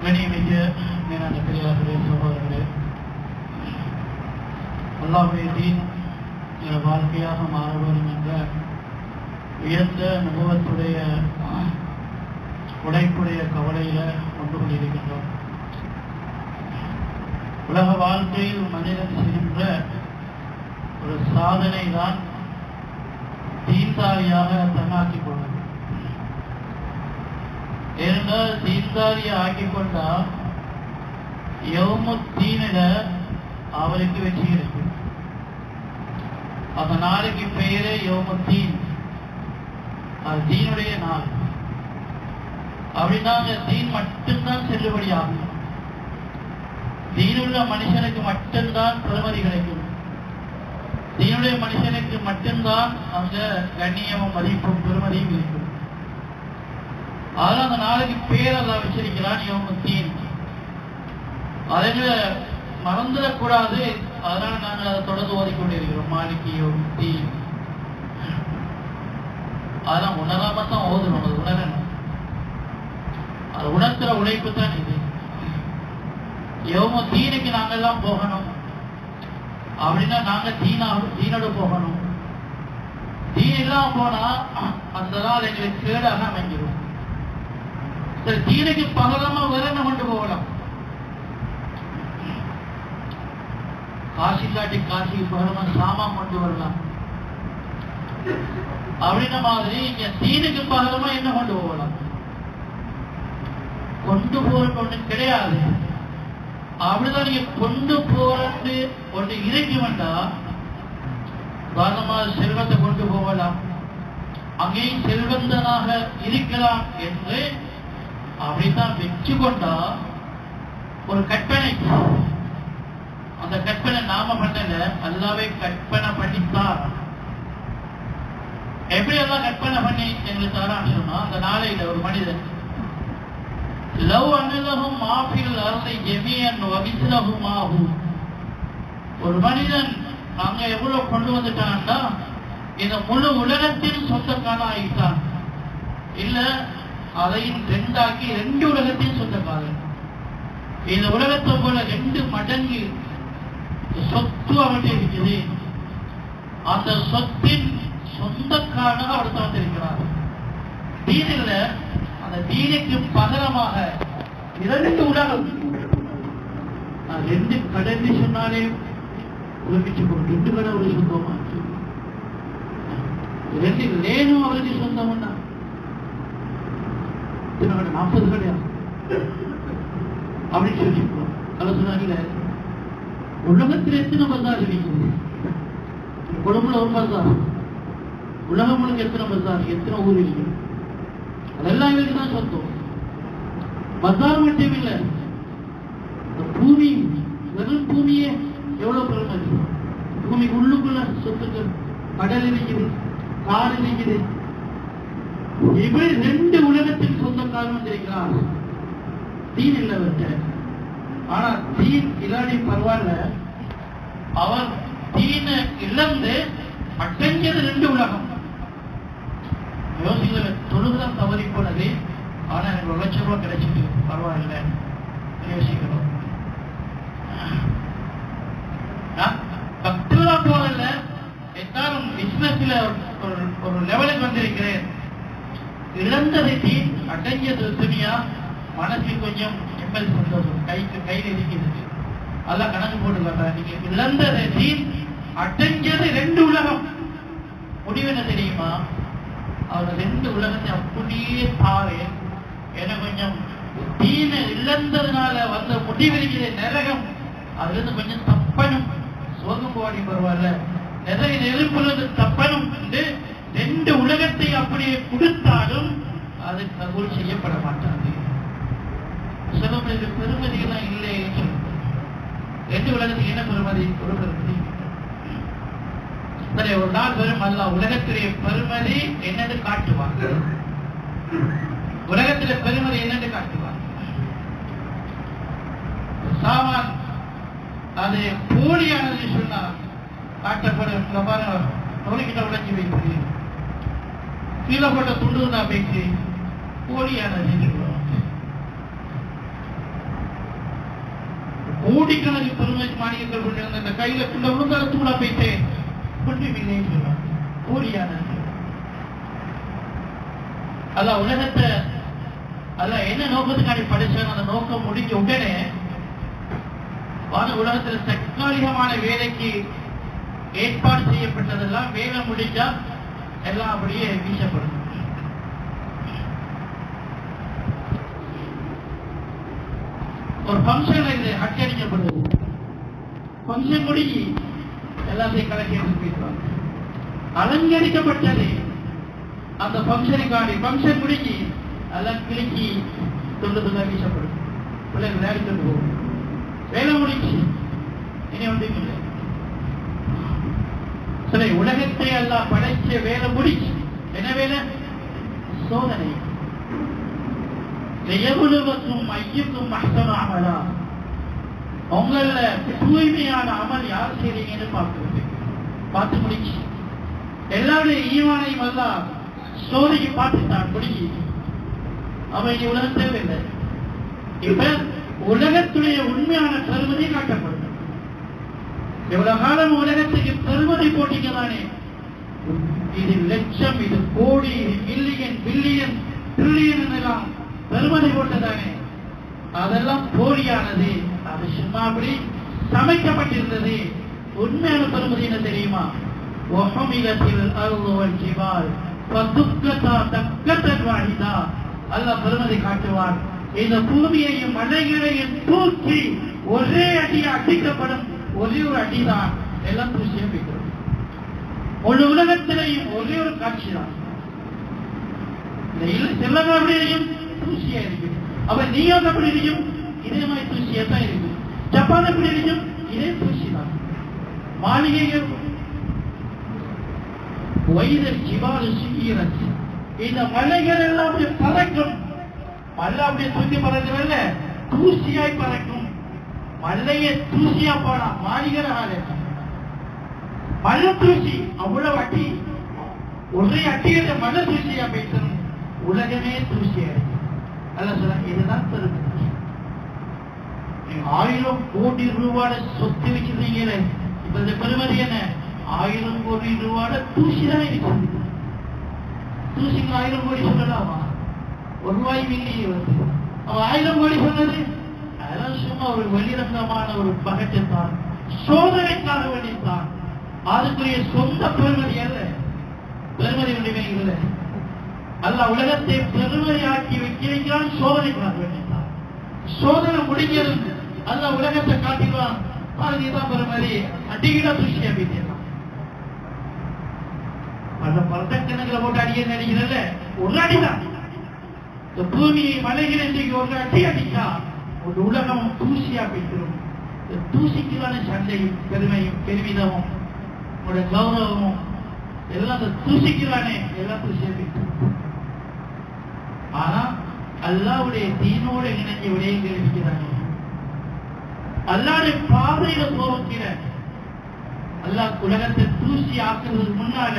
கண்ணியமிக்க மேலான பெரியார்களே, சகோதரர்களே, அல்லாஹ்வுடைய தீன் வாழ்க்கையாக மாற வேண்டும் என்ற உயர்ந்த நுபுவத்துடைய உழைப்புடைய கவலையில கொண்டு கொண்டிருக்கின்றோம். உலக வாழ்க்கையில் மனிதன் செய்கின்ற ஒரு சாதனை தான் தீன்தாரியாக தன்னாக்கிக் கொள்வது. ஏனென்றால் தீன்தாரியை ஆக்கிக் கொண்டா யௌமுத்தீனில அவருக்கு வெற்றி கிடைக்கும். அந்த நாளைக்கு பெயரே யௌமுத்தீன், அது தீனுடைய நாள். அப்படின்னா அந்த தீன் மட்டும்தான் செல்லுபடியாகும். தீனுள்ள மனுஷனுக்கு மட்டும்தான் பெருமதி கிடைக்கும். தீனுடைய மனுஷனுக்கு மட்டும்தான் அங்க கண்ணியமும் மதிப்பும் பெருமதியும் இருக்கும். அதனால அந்த நாளைக்கு பேர் அல்ல வச்சிருக்கிறான் யௌமுத்தீன். அதை மறந்துடக்கூடாது. அதனால நாங்கள் அதை தொடர்ந்து ஓதிக்கொண்டிருக்கிறோம். மாலிகி யௌமுத்தீன். அதெல்லாம் உணராம தான் ஓதுறோம். அது உணரணும். அது உணர்த்துற உழைப்பு தான் இது. யௌமுத்தீனுக்கு நாங்கெல்லாம் போகணும் அப்படின்னா நாங்க தீனோடு போகணும். தீன் இல்லாம போனா அந்த நாள் எங்களுக்கு கேடாக அமைஞ்சிடும். சரி, தீனுக்கு பகலமா விரண்ண கொண்டு போகலாம். காசி காட்டி காசிக்கு பகலமா சாமான் கொண்டு வரலாம். அப்படின்ன மாதிரி இங்க தீனுக்கு பகலமா என்ன கொண்டு போகலாம்? கொண்டு போறது ஒண்ணு கிடையாது. அப்படிதான் நீங்க கொண்டு போறது ஒன்று இறக்கி வந்தா உதாரணமா செல்வத்தை கொண்டு போகலாம், அங்கேயும் செல்வந்தனாக இருக்கலாம் என்று அப்படித்தான் வச்சு கொண்டா ஒரு கற்பனை. அந்த கற்பனை நாம பண்ணல, அல்லாவே கற்பனை பண்ணித்தான். எப்படி எல்லாம் கற்பனை பண்ணி எங்களுக்கு தரான்னு சொன்னா, அந்த நாளையில ஒரு மனிதன் லவ் அன்னலஹும் மாஃபில் அர்தி ஜமீஅன் வ மிஸ்லஹுமாஹு, ஒரு மனிதன் அங்க எவ்வளவு கொண்டு வந்துட்டான்னா இந்த முழு உலகத்தின் சொந்தக்காரன் ஆகிட்டான். இல்ல அதையும் ரெண்டாக்கி ரெண்டு உலகத்தின் சொந்தக்காரன். இந்த உலகத்தை போல 2 மடங்கு சொத்து அவர்கிட்ட இருக்குது. அந்த சொத்தின் சொந்தக்காரனாக அவர் தந்திருக்கிறார். தீனில அந்த தீனுக்கு பகரமாக 2 உலகம். 2 கடை சொன்னாலே உலகிச்சு 2 கடை ஒரு சொந்தமா, 2 லேனும் அவருக்கு சொந்தம்னா 40 கடையா அப்படின்னு சொல்லிருக்கோம். அதை சொன்னாங்கல்ல, உலகத்தில் எத்தனை பசார் இருக்குது? கொழும்புல ஒரு பசார், உலகம் முழுக்க எத்தனை பசார், எத்தனை ஊர் இருக்கு? அதெல்லாம் இவருக்கு தான் சொந்தம். பசார் மட்டும் இல்லை, பூமி, வெறும் பூமியே எவ்வளவு பெருமதி. பூமிக்கு உள்ளுக்குள்ள சொத்துக்கள், கடல் இருக்குது, காடு இருக்குது. இவர் 2 உலகத்தின் சொந்தக்காரன் இருக்கிறார். தீன் இல்லவற்ற. ஆனா தீன் இல்லாடி பரவாயில்ல, அவர் தீன இழந்து அடைஞ்சது 2 உலகம். யோசிக்கல, தொழுதான் தவறி போனது. ஆனா எனக்கு 1 லட்சம் ரூபாய் கிடைச்சிட்டு பரவாயில்ல யோசிக்கிறோம். பக்திலாம் போகல, எல்லாரும் பிசினஸ்ல ஒரு லெவலுக்கு வந்திருக்கிறேன். இழந்ததை தீன், அடைஞ்சது துணியா. மனசுக்கு கொஞ்சம் எம்எல் சந்தோஷம், கையில் இருக்கிறது. அதெல்லாம் கணக்கு போட்டுக்கல. நீங்க இழந்ததை தீன், அடைஞ்சது 2 உலகம். முடிவு என்ன தெரியுமா? அவர் 2 உலகத்தை அப்படியே பாரு. எனக்கு கொஞ்சம் தீன இழந்ததுனால வந்த முடிவு நரகம், அதுல இருந்து கொஞ்சம் தப்பனும், சோகம் போடி பரவாயில்ல, நிறைய நெருப்புள்ளது தப்பனும் என்று 2 உலகத்தை அப்படியே கொடுத்தாலும் அது கபூல் செய்யப்பட மாட்டாது. சிலருக்கு பெருமதியெல்லாம் இல்லை. 2 உலகத்துக்கு என்ன பெருமதி? ஒரு பெருமதி. சரி, ஒரு நாள் வரும் அல்ல உலகத்திலே பெருமதி என்னன்னு காட்டுவாங்க. உலகத்திலே பெருமதி என்னன்னு காட்டுவாங்க. சாமான் அது போலியானது சொன்னா காட்டப்படும். நோய்கிட்ட உழைச்சி வைத்து கீழே போட்ட துண்டு தான் பேசி போலியானது. கோடிக்கணக்கில் பெருமை மாணிக்கங்கள் கொண்டிருந்த அந்த கையில குள்ள விழுந்தால தூளா போயிட்டு ஒன்றுமில்லை சொல்றாங்க. கோடியான அதான் உலகத்தை அதான் என்ன நோக்கத்துக்காண்டி படைச்சாங்க. அந்த நோக்கம் முடிஞ்ச உடனே உலகத்துல தற்காலிகமான வேலைக்கு ஏற்பாடு செய்யப்பட்டதெல்லாம் வேலை முடிஞ்சா எல்லாம் அப்படியே வீசப்படும். ஒரு பங்கன் இது அச்சடிக்கப்படுது. பங்கன் முடிஞ்சு எல்லாத்தையும் கலக்கி எடுத்து போயிடுவாங்க. அலங்கரிக்கப்பட்டது அந்த பங்கனுக்காண்டி பங்கன் முடிஞ்சு எல்லாம் கிழக்கி தொண்டுதான் வீசப்படும். பிள்ளைகள் விளையாடிட்டு போகும். வேலை முடிச்சு இனி ஒன்றும் இல்லை. சரி, உலகத்தை எல்லாம் படைச்ச வேலை முடிச்சு என்ன வேலை? சோதனை. எவ்வளவுக்கும் ஐயுக்கும் அமலா, உங்கள தூய்மையான அமல் யார் செய்றீங்கன்னு பார்க்கிறது. பார்த்து முடிச்சு எல்லாருடைய ஈமானையும் எல்லாம் சோதனைக்கு பார்த்துட்டான் முடிச்சு. அவன் இனி உலகம் தேவையில்லை. இப்ப உலகத்துடைய உண்மையான பெருமதி காட்டப்படும். எவ்வளவு காலம் உலகத்துக்கு பெருமதி போட்டீங்க தானே, இது லட்சம், இது கோடி, இது மில்லியன், பில்லியன், ட்ரில்லியன் எல்லாம் பெருமதி போட்டதானே, அதெல்லாம் போலியானது. அது சும்மா அப்படி சமைக்கப்பட்டிருந்தது. உண்மையான பெருமதி என்ன தெரியுமா? அல்லாஹ் பெருமதி காட்டுவார். இந்த பூமியையும் மலைகளையும் தூக்கி ஒரே அடியா அடிக்கப்படும். ஒரே ஒரு அடிதான் எல்லாம் தூசியா வைக்கிறோம். ஒரு உலகத்திலையும் ஒரே ஒரு காட்சி தான். செல்லமையும் தூசியா இருக்கு. அப்ப நியூயார்க் எப்படி இருக்கும்? இதே மாதிரி தூசியா தான் இருக்கு. ஜப்பான் எப்படி இருக்கும்? இதே தூசி தான். மாளிகைகள் வைரல் ஜிவாலு சுகீரத், இந்த மலைகள் எல்லாம் அப்படியே பறக்கும். மல்ல அப்படியே தூக்கி பறக்கல, தூசியாய் பறக்கும். மல்லைய தூசியா போனா மாளிகை மல்ல தூசி அவ்வளவு அட்டி, ஒரே அட்டியில மல்ல தூசியா போயிட்டு உலகமே தூசியா இருக்கு. அல்ல சொல்ல, இதுதான் பெருமை. 1000 கோடி ரூபாட சொத்து வச்சிருக்கீங்களே, இப்ப இந்த பெருமதி என்ன? 1000 கோடி ரூபாட தூசிதான் இருக்கு. தூசிக்கு 1000 கோடி சொல்லலாமா? ஒரு ரூபாய் மில்லியே வந்து அவன் 1000 கோடி சொன்னது அதெல்லாம் சும்மா ஒரு வெளிரங்கமான ஒரு பகட்டத்தான், சோதனைக்காக வேண்டித்தான். அதுக்குரிய சொந்த பெருமதி அல்ல, பெருமதி ஒன்றுமே இல்லை. அல்ல உலகத்தை பெருமையாக்கி வைக்கிறான், சோதனைக்காக வேண்டித்தான். சோதனை முடிஞ்சது அல்ல உலகத்தை காட்டிடுவான். அதுதான் பெருமதி. அடிக்கிட தூசியா பேசிடலாம். அந்த பரதக்கணக்கில் போட்டு அடிக்க நடிக்கிறல்ல, ஒரு அடிதான். இந்த பூமியை மலைகளை ஒரு அடி அடிச்சா ஒரு உலகம் தூசியா போய்க்கிறோம். தூசிக்கலான சண்டையும் பெருமையும் பெருமிதமும் உங்களோட கௌரவமும் எல்லாம் அந்த தூசிக்கலானே எல்லாம் தூசியா போய்க்கிறோம். ஆனா அல்லாவுடைய தீனோட இணைஞ்ச விடயங்கள் இருக்கிறாங்க. அல்லாவுடைய பாதையில போகிற அல்லாஹ் உலகத்தை தூசி ஆக்குறதுக்கு முன்னால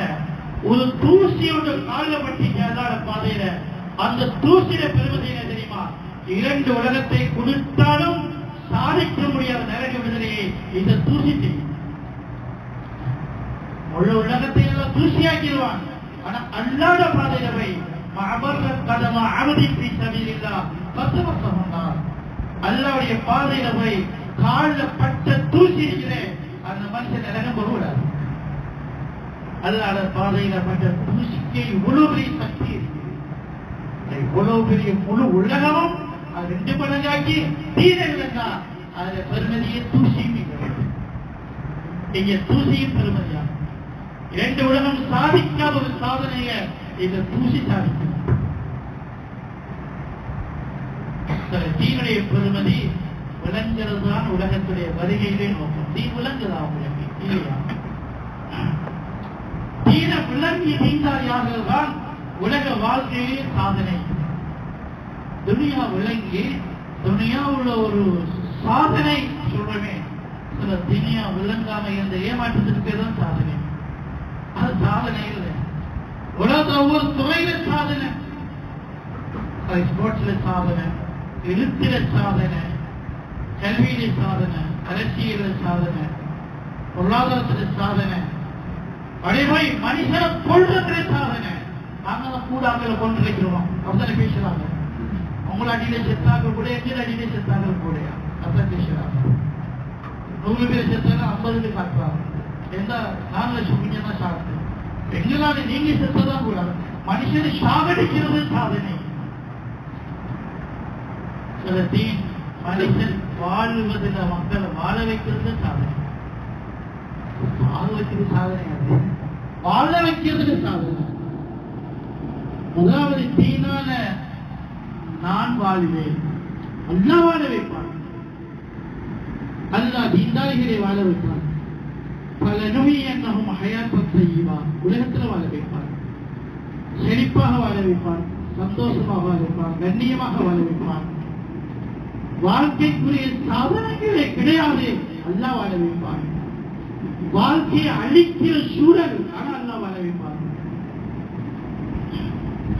ஒரு தூசியோட கால பட்டிக்கு அல்லாத பாதையில அந்த தூசியில பெறுவது என்ன தெரியுமா? 2 உலகத்தை கொடுத்தாலும் சாதிக்க முடியாத நரக விடுதலையை இந்த தூசி செய்யும். முழு உலகத்தை எல்லாம் தூசியாக்கிடுவான். ஆனா அல்லாத பாதையில போய் அல்லாவுடைய பாதையில போய் காலில் பட்ட தூசி இருக்கிறேன் அந்த மனுஷன் நரகம் போகக்கூடாது. அல்லாத பாதையில பட்ட தூசிக்கு இவ்வளவு பெரிய சக்தி இருக்கு. இவ்வளவு பெரிய முழு உலகமும் அது 2 மடங்காக்கி தீரை இல்லைன்னா அதுல பெருமதியை தூசியும் இங்க தூசியும் பெருமதியா 2 உலகம் சாதிக்காத ஒரு சாதனைய இந்த தூசி சாதிக்கும். தீனுடைய பெருமதி விளங்குறதுதான் உலகத்துடைய வருகையிலே நோக்கம். தீ விளங்குதா உங்களுக்கு இல்லையா? தீன விளங்கிய தீண்டாரியாகத்தான் உலக வாழ்க்கையிலே சாதனை. துனியா விளங்கி துனியாவுள்ள ஒரு சாதனை சொல்றமே, சில துனியா விளங்காம இருந்த ஏமாற்றத்திற்கு தான் சாதனை. அது சாதனை இல்லை. உலகத்துல ஒவ்வொரு துறையில சாதனை, ஸ்போர்ட்ஸ்ல சாதனை, எழுத்துல சாதனை, கல்வியிலே சாதனை, அரசியல சாதனை, பொருளாதாரத்தில சாதனை, அதேமாதிரி மனுஷனை கொள்றதுல சாதனை. நாங்க கூடாங்களை கொண்டிருக்கிறோம். அப்படித்தானே பேசுறாங்க. உங்களை அடியில செத்தாங்க கூட, எங்க அடியில செத்தாங்க கூட அப்படிதான் பேசுறாங்க. 100 பேர் செத்தாங்க 50 காட்டுறாங்க. எந்த 4 லட்சம் குஞ்சம் தான் சாப்பிட்டு எங்களால நீங்க செத்ததான் கூடாது. மனுஷனை சாகடிக்கிறது சாதனை. சில தீன் மனுஷன் வாழ்வதில் மக்களை வாழ வைக்கிறது சாதனை. வாழ வைக்கிறது சாதனை, வாழ வைக்கிறது சாதனை. முதலாவது தீனால நான் வாழ்வேன், அல்லாஹ் வாழ வைப்பான். அல்லாஹ் தீன்தாரிகளை வாழ வைப்பான். பல நோய் என்னும் ஹயாத்தீவா உலகத்தில் வாழ வைப்பான், செழிப்பாக வாழ வைப்பான், சந்தோஷமாக வாழ வைப்பான், கண்ணியமாக வாழ வைப்பான். வாழ்க்கைக்குரிய சாதனைகளே கிடையாது, அல்லாஹ் வாழ வைப்பான். வாழ்க்கையை அழிக்கிற சூழல், ஆனால் அல்லாஹ் வாழ வைப்பான்.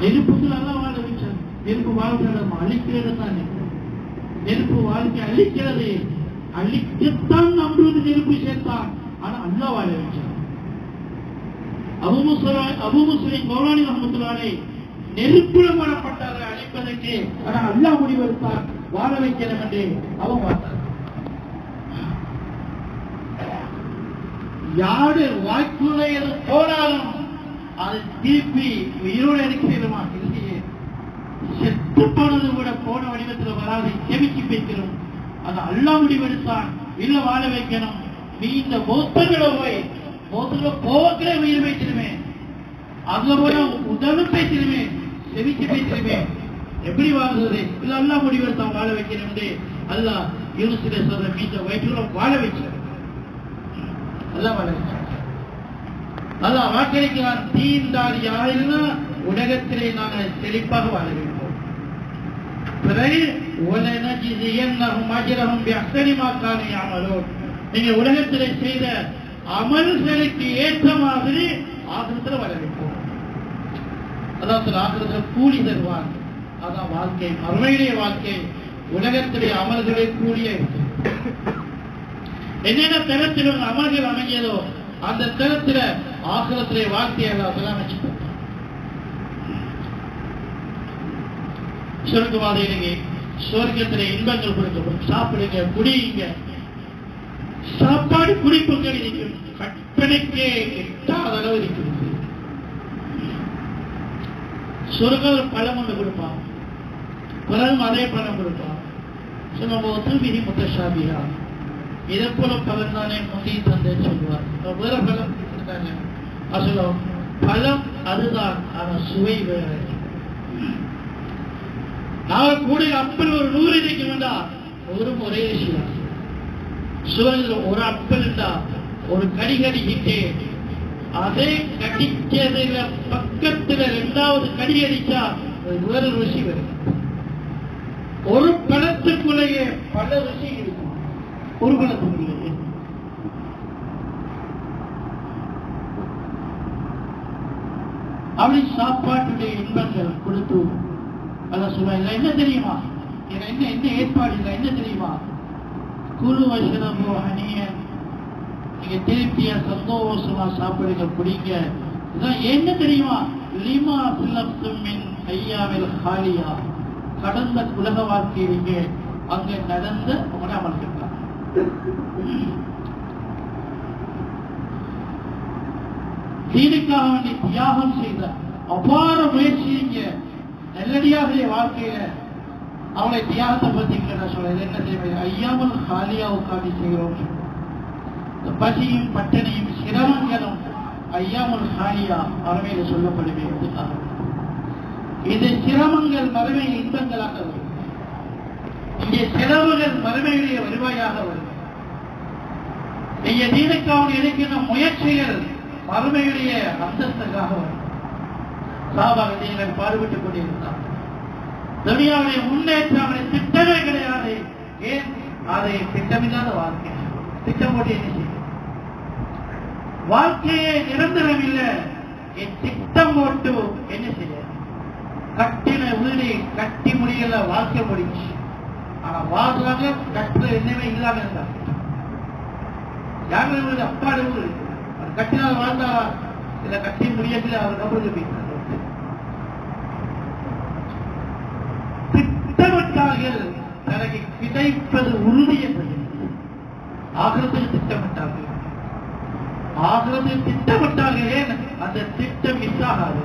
நெருப்புகள் அல்லாஹ் வாழ வைச்சார். நெருப்பு வாழ்க்கையிடம் அழிக்கிறது தான். நெருப்பு வாழ்க்கை அழிக்கிறது, அழிக்கத்தான் நம்புவது நெருப்பு சேர்த்தான். ஆனா அல்லாஹ் வாழ வைச்சார். அபூ முஸ்லிம் கௌலானி ரஹ்மத்துல்லாஹி நெருப்புல வரப்பட்டார்கள் அழிப்பதற்கு. ஆனா அல்லாஹ் முடிவெடுத்தார் வாழ வைக்கணும் என்று அவன் பார்த்தார். யாரு வாய்க்குள்ள போனாலும் அது திருப்பி உயிரோடு எடுக்கிறோமா? இல்லையே. செத்து போனது கூட போன வடிவத்தில் வராது, செவிக்கு பேசிடும். அது அல்லாஹ் முடிவெடுத்தான். இல்ல வாழ வைக்கணும். நீ இந்த மோத்தங்களை போய் மோத்தங்களை போவக்கிற உயிர் வைத்திருவேன், அதுல போய் உடலும் பேசிடுவேன், செவிக்கு பேசிடுவேன். எப்படி வாழ்றது? இல்ல அல்லாஹ் முடிவெடுத்தான் வாழ வைக்கணும். அல்லாஹ் யூனுஸ் சொல்ற மீத வயிற்றுல வாழ வைக்கிறார். அல்லாஹ் வாழ வைக்கிறார். அல்லாஹ் வாக்களிக்கிறான். தீன்தாரியாக இருந்தால் உலகத்திலே நாங்கள் செழிப்பாக வாழ வைப்போம். பிறகு நீங்க உலகத்திலே செய்த அமல்களுக்கு ஏற்ற மாதிரி ஆகிரத்தில் வாழ வைப்போம். அதாவது ஆகிரத்தில் கூலி தருவான். அதான் வாழ்க்கை, மறுமையிலே வாழ்க்கை. உலகத்திலே அமல்களை கூலியே இருக்கு. என்னென்ன தரத்தில் அமல்கள் அமைஞ்சதோ அந்த தரத்தில் ஆகிரத்திலே வாழ்க்கையை அமைச்சு சொர்க்கவாதிகளுக்கு சொர்க்கத்திலே இன்பங்கள் கொடுக்கப்படும். சாப்பிடுங்க, குடியுங்க. சாப்பாடு குடிப்புகள் இருக்கும், கற்பனைக்கே எட்டாத அளவு இருக்கிறது. சொர்க்கம் பழம் ஒன்று கொடுப்பான், பிறகும் அதே பழம் கொடுப்பான். சொல்லும்போது விதி முத்தஷாபியா இதை போல பலன் தானே முந்தி தந்தை சொல்லுவார். வேற பலம் தானே சொல்லுவோம். பலம் அதுதான், ஆனா சுவை வேற. நான் கூட அப்பல் ஒரு 100 இன்றைக்கு வேண்டா ஒரு ஒரே விஷயம். சுவையில் ஒரு அப்பல் இருந்தா ஒரு கடி கடிக்கிட்டே அதே கடிக்கிறதுல பக்கத்துல 2வது கடி அடிச்சா வேற ருசி வரும். ஒரு பழத்துக்குள்ளேயே பல ருசி இருக்கும். ஒரு பழத்துக்குள்ளேயே அப்படி சாப்பாட்டுடைய இன்பங்கள் கொடுத்து அதான் சொல்லுவாங்க. என்ன தெரியுமா? என்ன ஏற்பாடு இல்லை, என்ன தெரியுமா? குழு வசனமோ அணிய நீங்க திருப்தியா சந்தோஷமா சாப்பிடுங்க, குடிங்க. இதான் என்ன தெரியுமா? லிமா சிலப்துமின் ஐயாவில் ஹாலியா கடந்த உலக வாழ்க்கையிங்க அங்க நடந்த உங்களை அமர்ந்திருக்கலாம். தீனுக்காக வேண்டி தியாகம் செய்த அபார முயற்சிங்க நல்லடியாக வாழ்க்கையில அவளை தியாகத்தை பத்தி சொல்றது என்ன தெரியும்? ஐயாமல் ஹாலியா உட்காந்து செய்கிறோம். பசியும் பட்டணியும் சிரமங்களும் ஐயாமல் ஹாலியா மறுமையில சொல்லப்படுவேன். இது சிரமங்கள் மறுமையில் இன்பங்களாக வரும். இங்கே செலவுகள் மறுமையுடைய வருவாயாக வரும். இங்கே தீனுக்காக எடுக்கின்ற முயற்சிகள் மறுமையுடைய அந்தஸ்துக்காக வரும். சாபாகங்கள் பாடுபட்டுக் கொண்டிருந்தார். துனியாவுடைய முன்னேற்றம் திட்டமே கிடையாது. ஏன்? அதை திட்டமில்லாத வாழ்க்கை. திட்டம் போட்டு என்ன செய்யும்? வாழ்க்கையே நிரந்தரம் இல்லை. திட்டம் போட்டு என்ன செய்ய? கட்டின வீடு கட்டி முடியல, வாழ்க்கை முடிச்சு. ஆனா வாழ்றாங்க கற்ற எண்ணமே இல்லாம இருந்தாங்க. யாருமே அப்பாடு கட்டினால் வாழ்ந்தாரா இல்ல கட்டி முடியல அவர் நம்புறது போயிட்டார். திட்டமிட்டார்கள் தனக்கு கிடைப்பது உறுதி என்பது ஆகிரத்தில் திட்டமிட்டார்கள். ஆகிரத்தில் திட்டமிட்டார்கள். ஏன் அந்த திட்டம் மிஸ் ஆகாது.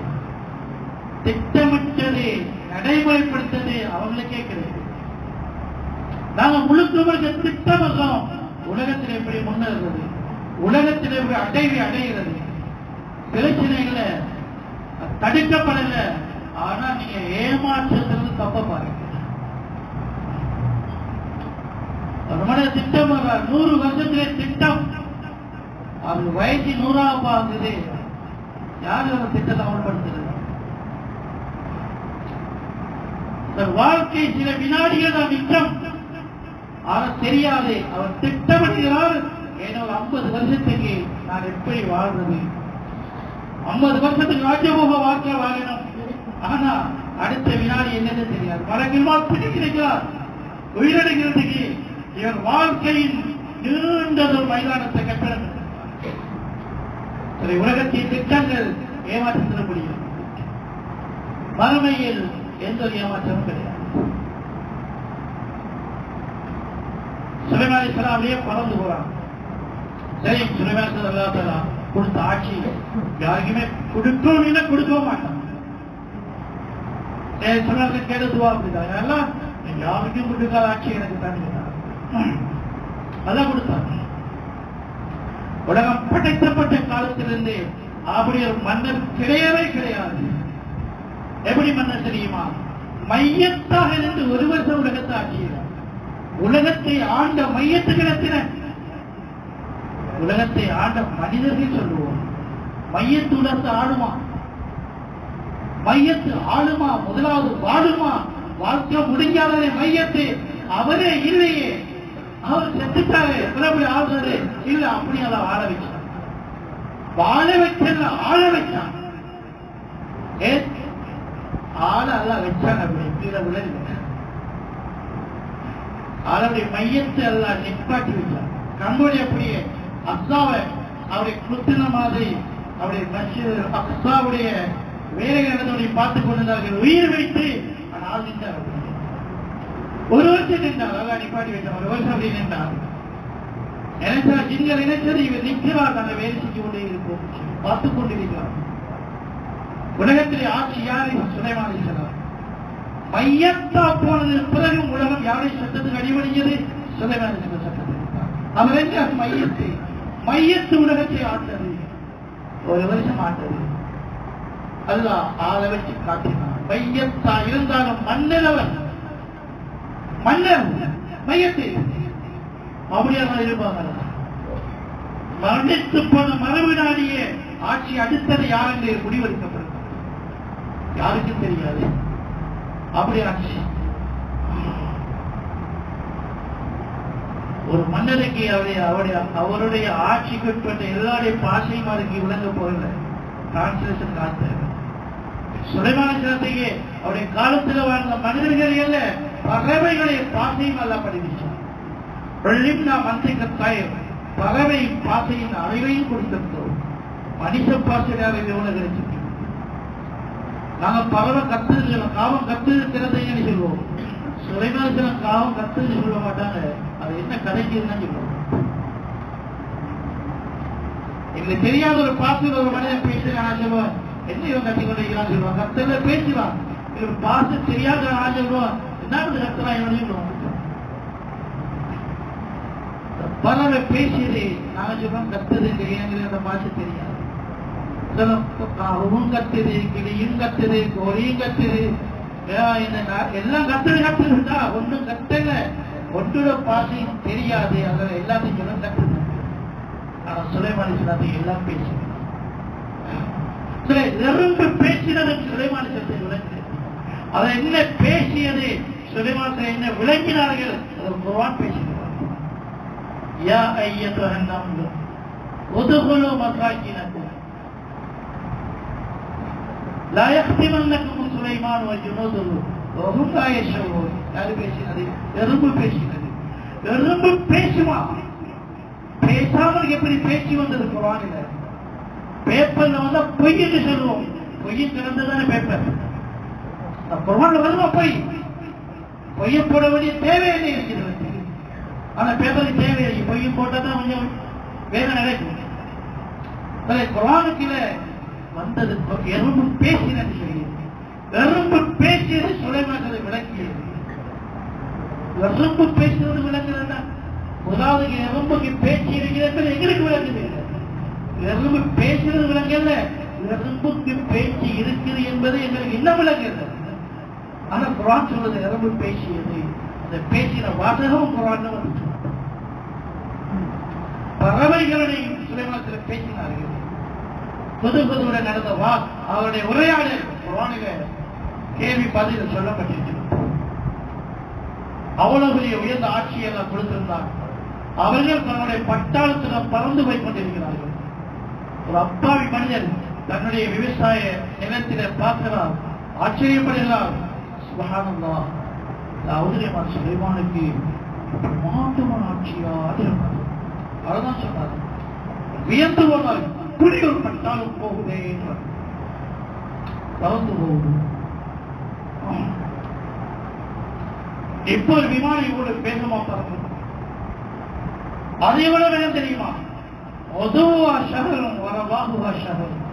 திட்டமிட்டது நடைமுறைப்படுத்தது அவங்களுக்கே கிடையாது. நாங்க முழுக்க திட்டமிடுறோம். உலகத்தில் எப்படி முன்னேறது, உலகத்தில் எப்படி அடைகிறது, பிரச்சனைகளை தடுக்கப்படல. ஆனா நீங்க ஏமாற்றத்திலிருந்து தப்ப பாருங்க. ஒரு மனித திட்டம் 100 வருஷத்திலே திட்டம், அது வயசு 100ஆக ஆகுது. யாரு அந்த திட்டத்தை அமல்படுத்துறது? வாழ்க்கை சில வினாடிகள் தான் மிச்சம். அவர் தெரியாது. அவர் திட்டமிடுகிறார். ஏன்னா 50 வருஷத்துக்கு நான் எப்படி வாழ்றது, 50 வருஷத்துக்கு ராஜ்யபோக வாழ்க்கை வாழணும். ஆனா அடுத்த வினாடி என்னன்னு தெரியாது. மரங்கள் பிடிக்கிறார் உயிரிழக்கிறதுக்கு. இவர் வாழ்க்கையின் நீண்டதொரு மைதானத்தை கட்டணும். உலகத்தின் திட்டங்கள் ஏமாற்றத்திட முடியும். மறுமையில் எந்த ஒரு ஏமாற்றமும் கிடையாது. சுலைமான் அலைஹிஸ்ஸலாம் அப்படியே பறந்து போறாங்க. சரி, சுலைமான் அல்லாஹ் கொடுத்த ஆட்சி யாருக்குமே கொடுக்கணும் கொடுக்கவும் மாட்டாங்க. சொன்னாங்க கேடுவா அப்படிதான் எல்லாம் யாருக்கும் கொடுக்காத ஆட்சி எனக்கு தான் அதான் கொடுத்தாங்க. உலகம் படைக்கப்பட்ட காலத்திலிருந்து அப்படி ஒரு மன்னர் கிடையவே கிடையாது. எப்படி மன்னர் தெரியுமா? மையத்தாக இருந்து ஒரு வருஷம் உலகத்தை ஆட்சியிறார். உலகத்தை ஆண்ட மையத்துக்கிடத்தின உலகத்தை ஆண்ட மனிதர்கள் சொல்லுவோம். மையத்து உலகத்தை ஆடுமா? மையத்து ஆளுமா? முதலாவது வாழுமா? வாழ்க்கை முடிஞ்சாலே மையத்து அவரே இல்லையே. அவர் செத்துட்டாரு, அப்படி ஆடுறது இல்ல. அப்படி அதை ஆள வச்சான். வாழ வைக்க ஆள வச்சான். ஆள எல்லாம் வச்சான். அப்படி கீழே விட அவருடைய மையத்தை எல்லாம் நிப்பாட்டி வச்சார். கண்மொழி அப்படியே அக்ஸாவை அவருடைய குத்தின மாதிரி அவருடைய அக்ஸாவுடைய வேலைகள் நடந்தவரை பார்த்துக் கொண்டிருந்தார்கள். உயிர் வைத்து ஆனால் நின்றார். ஒரு வருஷம் நின்றார். அதான் நிப்பாட்டி வைத்தார். ஒரு வருஷம் அப்படி நின்றார். நினைச்சார், நீங்கள் நினைச்சது இவர் நிற்கிறார். அந்த வேலை செஞ்சு கொண்டே இருக்கும், பார்த்துக் கொண்டிருக்கிறார். உலகத்திலே ஆட்சி யாரை? சுலைமான் அலைஹிஸ்ஸலாம். மையத்தா போனது பிறகு உலகம் யாரை சட்டத்துக்கு அடிபடியது? சுலைமான் அலைஹிஸ்ஸலாம் சட்டத்துக்கு. அவர் எங்க மையத்து உலகத்தை ஆட்டது. ஒரு வருஷம் ஆட்டது. அல்லாஹ் ஆள வச்சு காட்டினார். மையத்தா இருந்தாலும் மன்னரவன் மன்னர் மையத்தை அப்படியாக இருப்பாங்க. மரணித்து போன மரபினாலேயே ஆட்சி அடுத்தது யார் என்று முடிவெடுக்கப்படும். யாருக்கும் தெரியாது. அப்படி ஆட்சி. ஒரு மன்னருக்கு அவருடைய ஆட்சிக்கு உட்பட்ட எல்லாருடைய பாசையும் அதுக்கு விளங்க போகல. டிரான்ஸ்லேஷன் காத்த சுலைமான் அலைஹிஸ்ஸலாத்துக்கு அவருடைய காலத்தில் வாழ்ந்த மனிதர்கள் அல்ல, பறவைகளை பாசையும் அல்ல படிவிச்சார். பறவை பாசையின் அறிவையும் கொடுத்திருந்தோம். மனித பாசையாக எவ்வளவு கிடைச்சிருக்கு. நாங்க பறவை கத்துது, காவம் கத்துதுன்னு சொல்லுவோம். சுலைமான் அலைஹிஸ்ஸலாம் காவம் கத்துன்னு சொல்ல மாட்டாங்க. அது என்ன கதைக்குதுன்னு சொல்லுவோம். எங்களுக்கு தெரியாத ஒரு பாசையில் ஒரு மனிதன் பேசுறான் சொல்லுவோம். என்ன இவன் கத்தி கொண்டிருக்கிறான்னு சொல்லுவான். கத்தல பேசுவான். இவன் பாச தெரியாத நான் சொல்லுவான். என்ன கத்தலாம் இவன் சொல்லுவோம். பறவை பேசியது நாங்க சொல்றோம் கத்துது தெரியாங்கிற அந்த பாசை தெரியாது. காவும் கத்துது, கிளியும் கத்துது, கோழியும் கத்துது, எல்லாம் கத்துதுண்டா ஒன்றும் கத்தல. ஒன்றோட பாசையும் தெரியாது. அதில் எல்லாத்தையும் சொல்ல கத்துது. ஆனா சுலைமான் அலைஹிஸ்ஸலாம் எல்லாம் பேசுகிறேன். நெருங்கு பேசினது சுலைமான் அலைஹிஸ்ஸலாம் விளங்கு. அதை என்ன பேசியது சுலைமான் என்ன விளங்கினார்கள் அதை குர்ஆன் பேசுகிறார். யா அய்யத்துஹன் நம்லு உதுகுலு மசாகினக்கும் லா யஹ்திமன்னக்கும் சுலைமான் வ ஜுனூதுஹு வ யாரு பேசினது? எறும்பு பேசினது. எறும்பு பேசுமா? பேசாமல் எப்படி பேச்சு வந்தது குர்ஆனில்? பேப்பர்ல வந்தா பொய் என்று சொல்லுவோம். பொய்யும் கிடந்ததானே பேப்பர். குர்ஆன்ல வருமா பொய்? பொய்யை போட வேண்டிய தேவையில்லை இருக்கிறது. ஆனா பேப்பருக்கு தேவையில்லை. பொய்யும் போட்டதான் கொஞ்சம் வேற நடக்கும். குர்ஆனுக்குள்ள வந்தது எறும்பு பேசினது. எறும்பு பேசியது சுலைமான் அதை விளக்கியது. எறும்பு பேசுறது விளக்குறதா? முதலாவது எறும்புக்கு பேச்சு இருக்கிறது எங்களுக்கு விளக்குது. எறும்பு பேசுறது விளங்கல, எறும்புக்கு பேச்சு இருக்குது என்பது எங்களுக்கு இன்னும் விளங்குகிறது. ஆனா குர்ஆன் சொல்றது எறும்பு பேசியது. அந்த பேசின வாசகம் குர்ஆன்ல வந்து பறவைகளை சுலைமான் பேசினார்கள். புதுவுடன் நடந்த அவருடைய உரையாடல் குர்ஆனில கேள்வி பதில் சொல்லப்பட்டிருக்கிறது. அவ்வளவு பெரிய உயர்ந்த ஆட்சியெல்லாம் கொடுத்திருந்தார். அவர்கள் தன்னுடைய பட்டாளத்தில் பறந்து போய் கொண்டிருக்கிறார்கள். ஒரு அப்பாவி மனிதன் தன்னுடைய விவசாய நிலத்தில பார்க்கிறார், ஆச்சரியப்படுகிறார். சுப்ஹானல்லாஹ், தாவூத் சுலைமானுக்கு மாட்டுமான ஆட்சியா இருந்தார். அவ்வளவுதான் சொன்னார். வியந்து போனார். இப்படி ஒரு பட்டாளம் போகுதே என்றார். பறந்து போகுது. இப்போது விமானியோடு பேசமா பறந்து அது எவ்வளவு வேணும் தெரியுமா? ஒதுவா ஷஹரும் வரவாகுவா ஷஹரும்.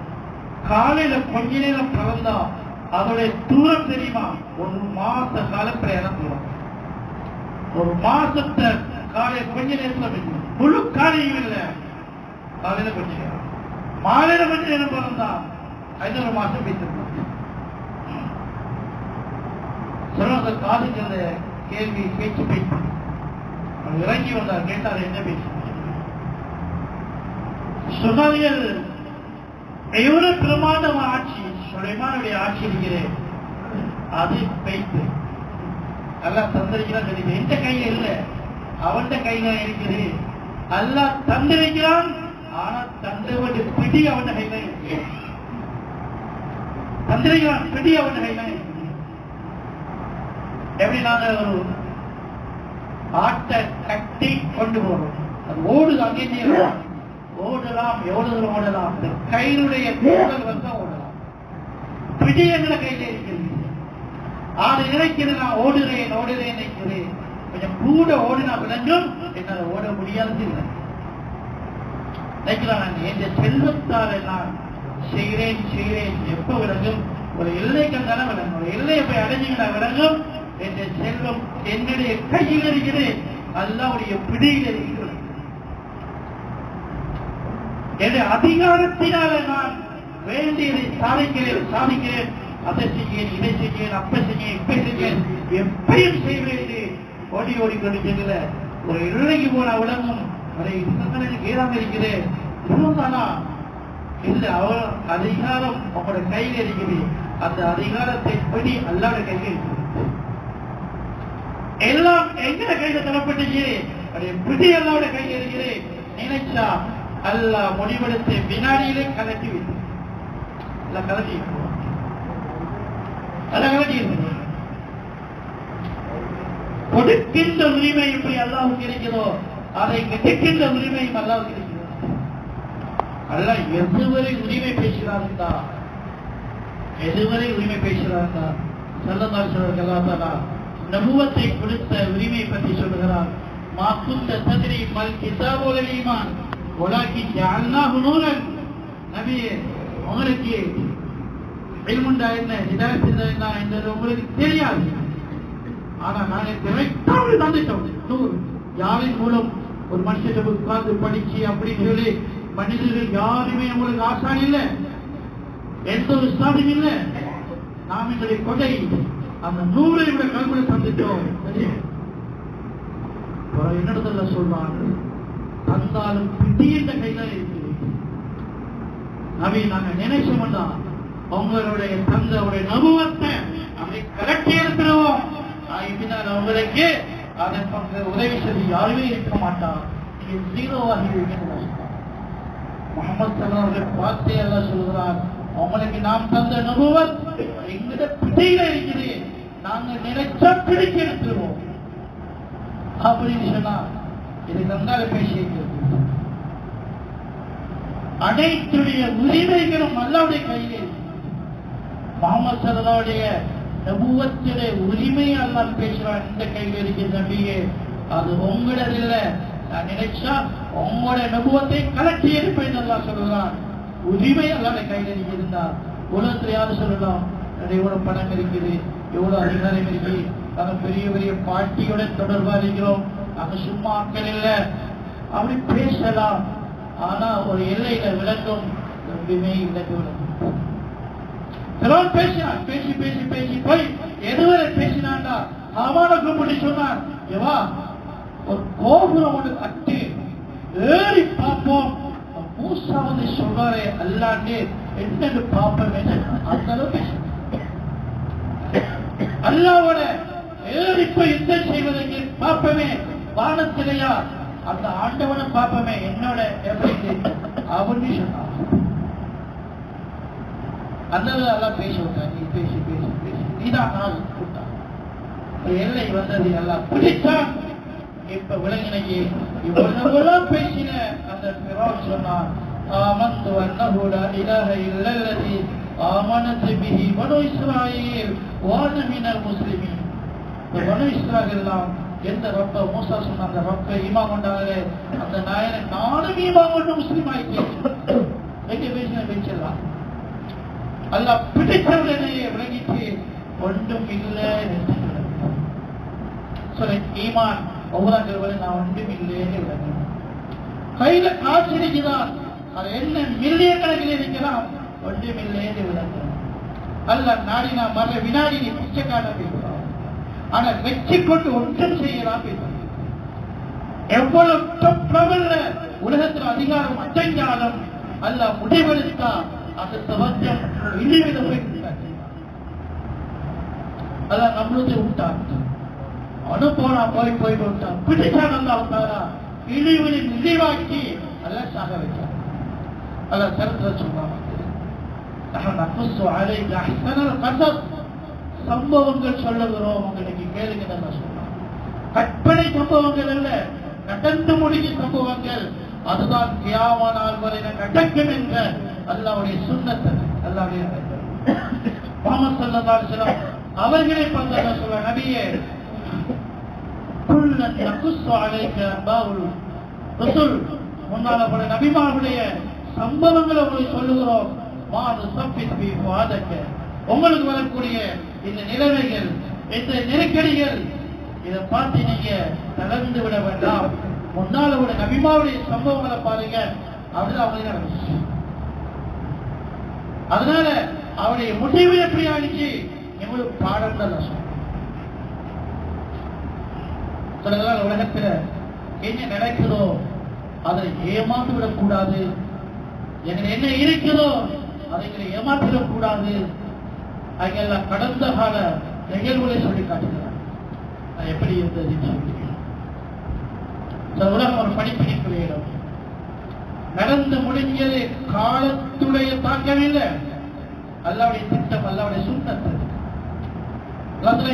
காலையில கொஞ்ச நேரம் பறந்தா அதோடைய தூரம் தெரியுமா? ஒரு மாச கால பிரயாணம் தூரம். ஒரு மாசத்தை காலையில கொஞ்ச நேரத்துல முழு காலையும் இல்லை. காலையில கொஞ்ச நேரம், மாலையில கொஞ்ச நேரம் பறந்தா 5 மாசம் பேசிருக்கோம். சொல்லுவாங்க காதுக்கு கேள்வி பேச்சு பேச்சு இறங்கி வந்தார். கேட்டார், என்ன பேச்சு சொன்னார்கள்? எவ்வளவு பிரமாண்டமான ஆட்சி சுலைமானுடைய ஆட்சி இருக்கிறேன். அது பேச்சு அல்லாஹ் தந்திரிக்கிறான். தெரியுது எந்த கையில இல்ல, அவன் கையில இருக்குது. அல்லாஹ் தந்திரிக்கிறான். ஆனா தந்தவன் பிடி அவன் கையில இருக்கு. தந்திரிக்கிறான், பிடி அவன் கையில இருக்கு. எப்படி நாங்க ஒரு ஆட்டை கட்டி கொண்டு போறோம், அது ஓடுது. அங்கே ஓடலாம், எவ்வளவு தூரம் ஓடலாம்? அந்த கையினுடைய கூடல் வந்து ஓடலாம். பிடி என்ற கையில இருக்கிறது. ஆறு நினைக்கிறது, நான் ஓடுறேன் நினைக்கிறேன். கொஞ்சம் கூட ஓடினா விளங்கும், என்னால ஓட முடியாது இல்லை நினைக்கிறான். எந்த செல்வத்தால நான் செய்கிறேன் எப்ப விளங்கும்? ஒரு எல்லைக்கு தானே விளங்கும். ஒரு எல்லையை போய் அடைஞ்சிங்கன்னா விளங்கும். என்ற செல்வம் என்னுடைய கையில் இருக்கிறேன், அல்லாஹ்வுடைய பிடியில் இருக்கிறது. என்ற அதிகாரத்தினால நான் வேண்டியதை சாதிக்கிறேன். அதை செய்கிறேன், இதை செய்கிறேன், அப்ப செய்கிறேன், இப்ப செய்கிறேன், எப்பயும் செய்வேன். ஓடி கொண்டு செல்ல ஒரு எல்லைக்கு போன விளங்கும். அதை எனக்கு ஏதாம இருக்கிறேன். தானா இல்லை, அவள் அதிகாரம் உங்களோட கையில் இருக்கிறது. அந்த அதிகாரத்தை படி அல்லாஹ்வுடைய கையில் இருக்கிறது. எல்லாம் எங்க கையில தரப்பட்டுச்சு? பிடி அல்லாஹ்வுடைய கையில் இருக்கிறேன். நினைச்சா அல்லாஹ் முடிவெடுத்து வினாடியிலே கலட்டி விட்டு கலட்டி கொடுக்கின்ற உரிமை எப்படி அல்லாஹ்வுக்கு இருக்கிறதோ அதை கிடைக்கின்ற உரிமையும் அல்லாஹ்வுக்கு இருக்கிறது. அல்லாஹ் எதுவரை உரிமை பேசுகிறார்களா, ஸல்லல்லாஹு அலைஹி வஸல்லம் நபுவத்தை கொடுத்த உரிமை பற்றி சொல்லுகிறார். மா குன்த தத்ரி மல் கிதாபு வல் ஈமான் வலாகின் ஜஅல்னாஹு நூரன். நபியே, உங்களுக்கு இல்முண்டா என்ன, ஹிதாயத் என்ன என்றது உங்களுக்கு தெரியாது. ஆனா நாங்கள் திரைத்தாவை தந்துட்டோம். நூறு யாரின் மூலம் ஒரு மனுஷன் உட்கார்ந்து படிச்சு அப்படின்னு சொல்லி மனிதர்கள் யாருமே உங்களுக்கு ஆசான் இல்லை, எந்த ஒரு சாதியும் இல்லை. நாம் எங்களுடைய கொடை அந்த நூலை விட கல்வியை தந்துட்டோம். என்னிடத்துல சொல்றாங்க, தந்தாலும் பிடிந்த கையில இருக்குது. நபி நாங்க நினைச்சோம்னா அவங்களுடைய தந்தையுடைய நபுவத்தை அதை கலட்டி எடுத்துருவோம். உங்களுக்கு அதற்கு உதவி செய்து யாருமே இருக்க மாட்டார். நீங்க ஜீரோவாகி முகமது சல்லல்லாஹு பார்த்து எல்லாம் சொல்கிறார், அவங்களுக்கு நாம் தந்த நபுவத் எங்கிட்ட பிடியில இருக்குது. நாங்க நினைச்சா பிடிக்க எடுத்துருவோம் அப்படின்னு சொன்னா இது நந்தால பேசியிருக்கிறது. அனைத்துடைய உரிமைகளும் அல்லாஹ்வுடைய கையிலே. முஹம்மது ஸல்லல்லாஹுடைய நபுவத்துடைய உரிமையை அல்லாஹ் பேசுறான். இந்த கையில் இருக்கிற நபியே, அது உங்களது இல்லை. நான் நினைச்சா உங்களோட நபுவத்தை கலட்டி எடுப்பேன் அல்லாஹ் சொல்றான். உரிமை அல்லாஹ்வுடைய கையில் இருக்கிறதா? உலகத்தில் யாரும் சொல்லலாம் எவ்வளவு பணம் இருக்குது, எவ்வளவு அதிகாரம் இருக்கு, நாங்க பெரிய பெரிய பார்ட்டியோட தொடர்பா இருக்கிறோம், நாங்க சும்மா ஆக்கள் இல்லை அப்படி பேசலாம். ஆனா ஒரு எல்லையில விளக்கும் உரிமை விளக்கு விளக்கும். சிலர் பேசினான், பேசி பேசி பேசி போய் எதுவரை பேசினான்டா அவனை கூப்பிட்டு சொன்னான், எவா ஒரு கோபுரம் ஒன்று கட்டி ஏறி பார்ப்போம். மூசா வந்து சொல்றாரு அல்லாண்டு என்னன்னு பார்ப்போமே. அந்த அளவுக்கு அல்லாவோட ஏறி போய் யுத்தம் செய்வதற்கு பார்ப்போமே. வானத்திலையா அந்த ஆண்டவனை பார்ப்போமே என்னோட எப்படி அப்படின்னு சொன்னான். அந்த எல்லாம் பேசி விட்டான். நீ பேசி பேசி பேசி நீதான் நாள் கூட்டான். எல்லை வந்தது எல்லாம் பிடித்தான். இப்ப விலங்கினையே இவ்வளவுலாம் பேசின அந்த பிறகு சொன்னான், ஆமந்து அன்னஹு லா இலாஹ இல்லல்லதி ஆமனத் பிஹி பனு இஸ்ராயீல் வஅன மினல் முஸ்லிமீன். பனு இஸ்ராயீல் எல்லாம் எந்த ரப்ப மூசா சொன்ன அந்த ரப்ப ஈமான் கொண்டாங்களே அந்த நாயனை நானும் ஈமான் கொண்டு முஸ்லிம் ஆயிட்டேன். எங்க பேசின பேச்செல்லாம் அல்லாஹ் பிடிச்சவுடனே விளங்கிட்டு ஒன்றும் இல்லை சொல்ல ஈமான் ஒவ்வொரு நான் ஒன்றும் இல்லைன்னு விளங்க. கையில காசு இருக்குதான், அது என்ன மில்லியன் கணக்கில் இருக்கிறான், ஒன்றும் இல்லைன்னு விளங்க. அல்ல நாடினா மர வினாடி நீ பிச்சைக்கான பேசுறான். ஆனா வெற்றி கொண்டு ஒன்றும் செய்யலாம் பேசுறான். எவ்வளவு பிரபல உலகத்தில் அதிகாரம் அச்சஞ்சாலும் அல்ல முடிவெடுத்தா அது தவற்றம் இழிவிட போய் அல்ல நம்மளுக்கு விட்டான். அனுப்போனா போய் போய் விட்டான். பிடிச்சான் அல்ல விட்டாரா இழிவின் இழிவாக்கி அல்ல சாக வைத்தான். அல்ல சரித்திர சொன்னாங்க சம்பவங்கள் சொல்லுகிறோம் உங்களுக்கு கேளுங்க. சொன்னான் கற்பனை சம்பவங்கள் அல்ல, நடந்து முடிஞ்ச சம்பவங்கள். அதுதான் கியாமத் வரை நடக்கும் என்ற அல்லாஹ்வுடைய சுன்னத். அல்லாஹ்வுடைய முஹம்மது ஸல்லல்லாஹு அலைஹி வஸல்லம் அவர்களை பார்த்து சொல்ற நபியே, குல்லன் நகுஸ்ஸு அலைக அன்பாஉல் ரசூல், முன்னால பல நபிமார்களுடைய சம்பவங்களை உங்களுக்கு சொல்லுகிறோம். மாது சஃபித் பி ஃபாதக, உங்களுக்கு வரக்கூடிய இந்த நிலைமைகள், இந்த நெருக்கடிகள், இதை பார்த்து நீங்க தளர்ந்து விட வேண்டாம். முன்னால ஒரு நபிமாவுடைய சம்பவங்களை பாருங்க, அப்படிதான் அவங்களுக்கு நடந்துச்சு. அதனால அவருடைய முடிவு எப்படி ஆயிடுச்சு எங்களுக்கு பாடம் தான் சொல்லுங்கள். உலகத்துல என்ன நடக்குதோ அதை ஏமாந்து விடக்கூடாது. எங்களை என்ன இருக்குதோ அதை எங்களை ஏமாற்றிடக் கூடாது. அங்கெல்லாம் கடந்த கால நிகழ்வுகளை சொல்லி காட்டுகிறார். நான் எப்படி இருந்தது உலகம் ஒரு படிப்பினைக்குரிய இடம். நடந்து முடிஞ்சது காலத்துடைய தாக்கம் இல்லை, அல்லாவுடைய திட்டம், அல்லாவுடைய சுண்ணத்து.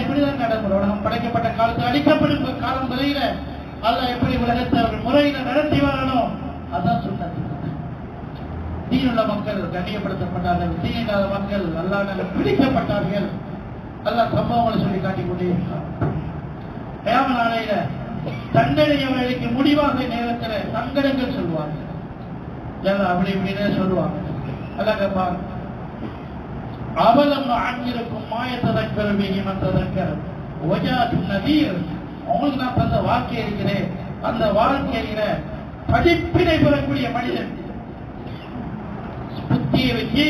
எப்படிதான் நடக்கும்? உலகம் படைக்கப்பட்ட காலத்தில் அடிக்கப்படும் காலம் வரையில அல்லாஹ் எப்படி உலகத்தை அவர்கள் முறையில நடத்தி வரணும், அதான் சுண்ணத்து. தீனுள்ள மக்கள் கண்ணியப்படுத்தப்பட்டார்கள், தீனில்லாத மக்கள் அல்லாஹ்வால் பிடிக்கப்பட்டார்கள். அல்லாஹ் சம்பவங்களை சொல்லி காட்டிக் கொண்டே இருக்கிறார். கியாம நாளையில தண்டனையை வேலைக்கு முடிவாக நேரத்தில் சங்கடங்கள் சொல்லுவாங்க. அப்படி இப்படின்னு சொல்லுவாங்க. அல்லாஹ் கேட்பாங்க, அவலம் ஆங்கிருக்கும் மாயத்ததக்கர் ததக்கர் ஒஜாத்தும் நதீர். அவங்களுக்கு நான் தந்த வாழ்க்கை இருக்கிறேன், அந்த வாழ்க்கையில படிப்பினை பெறக்கூடிய மனிதன், புத்தியை வச்சு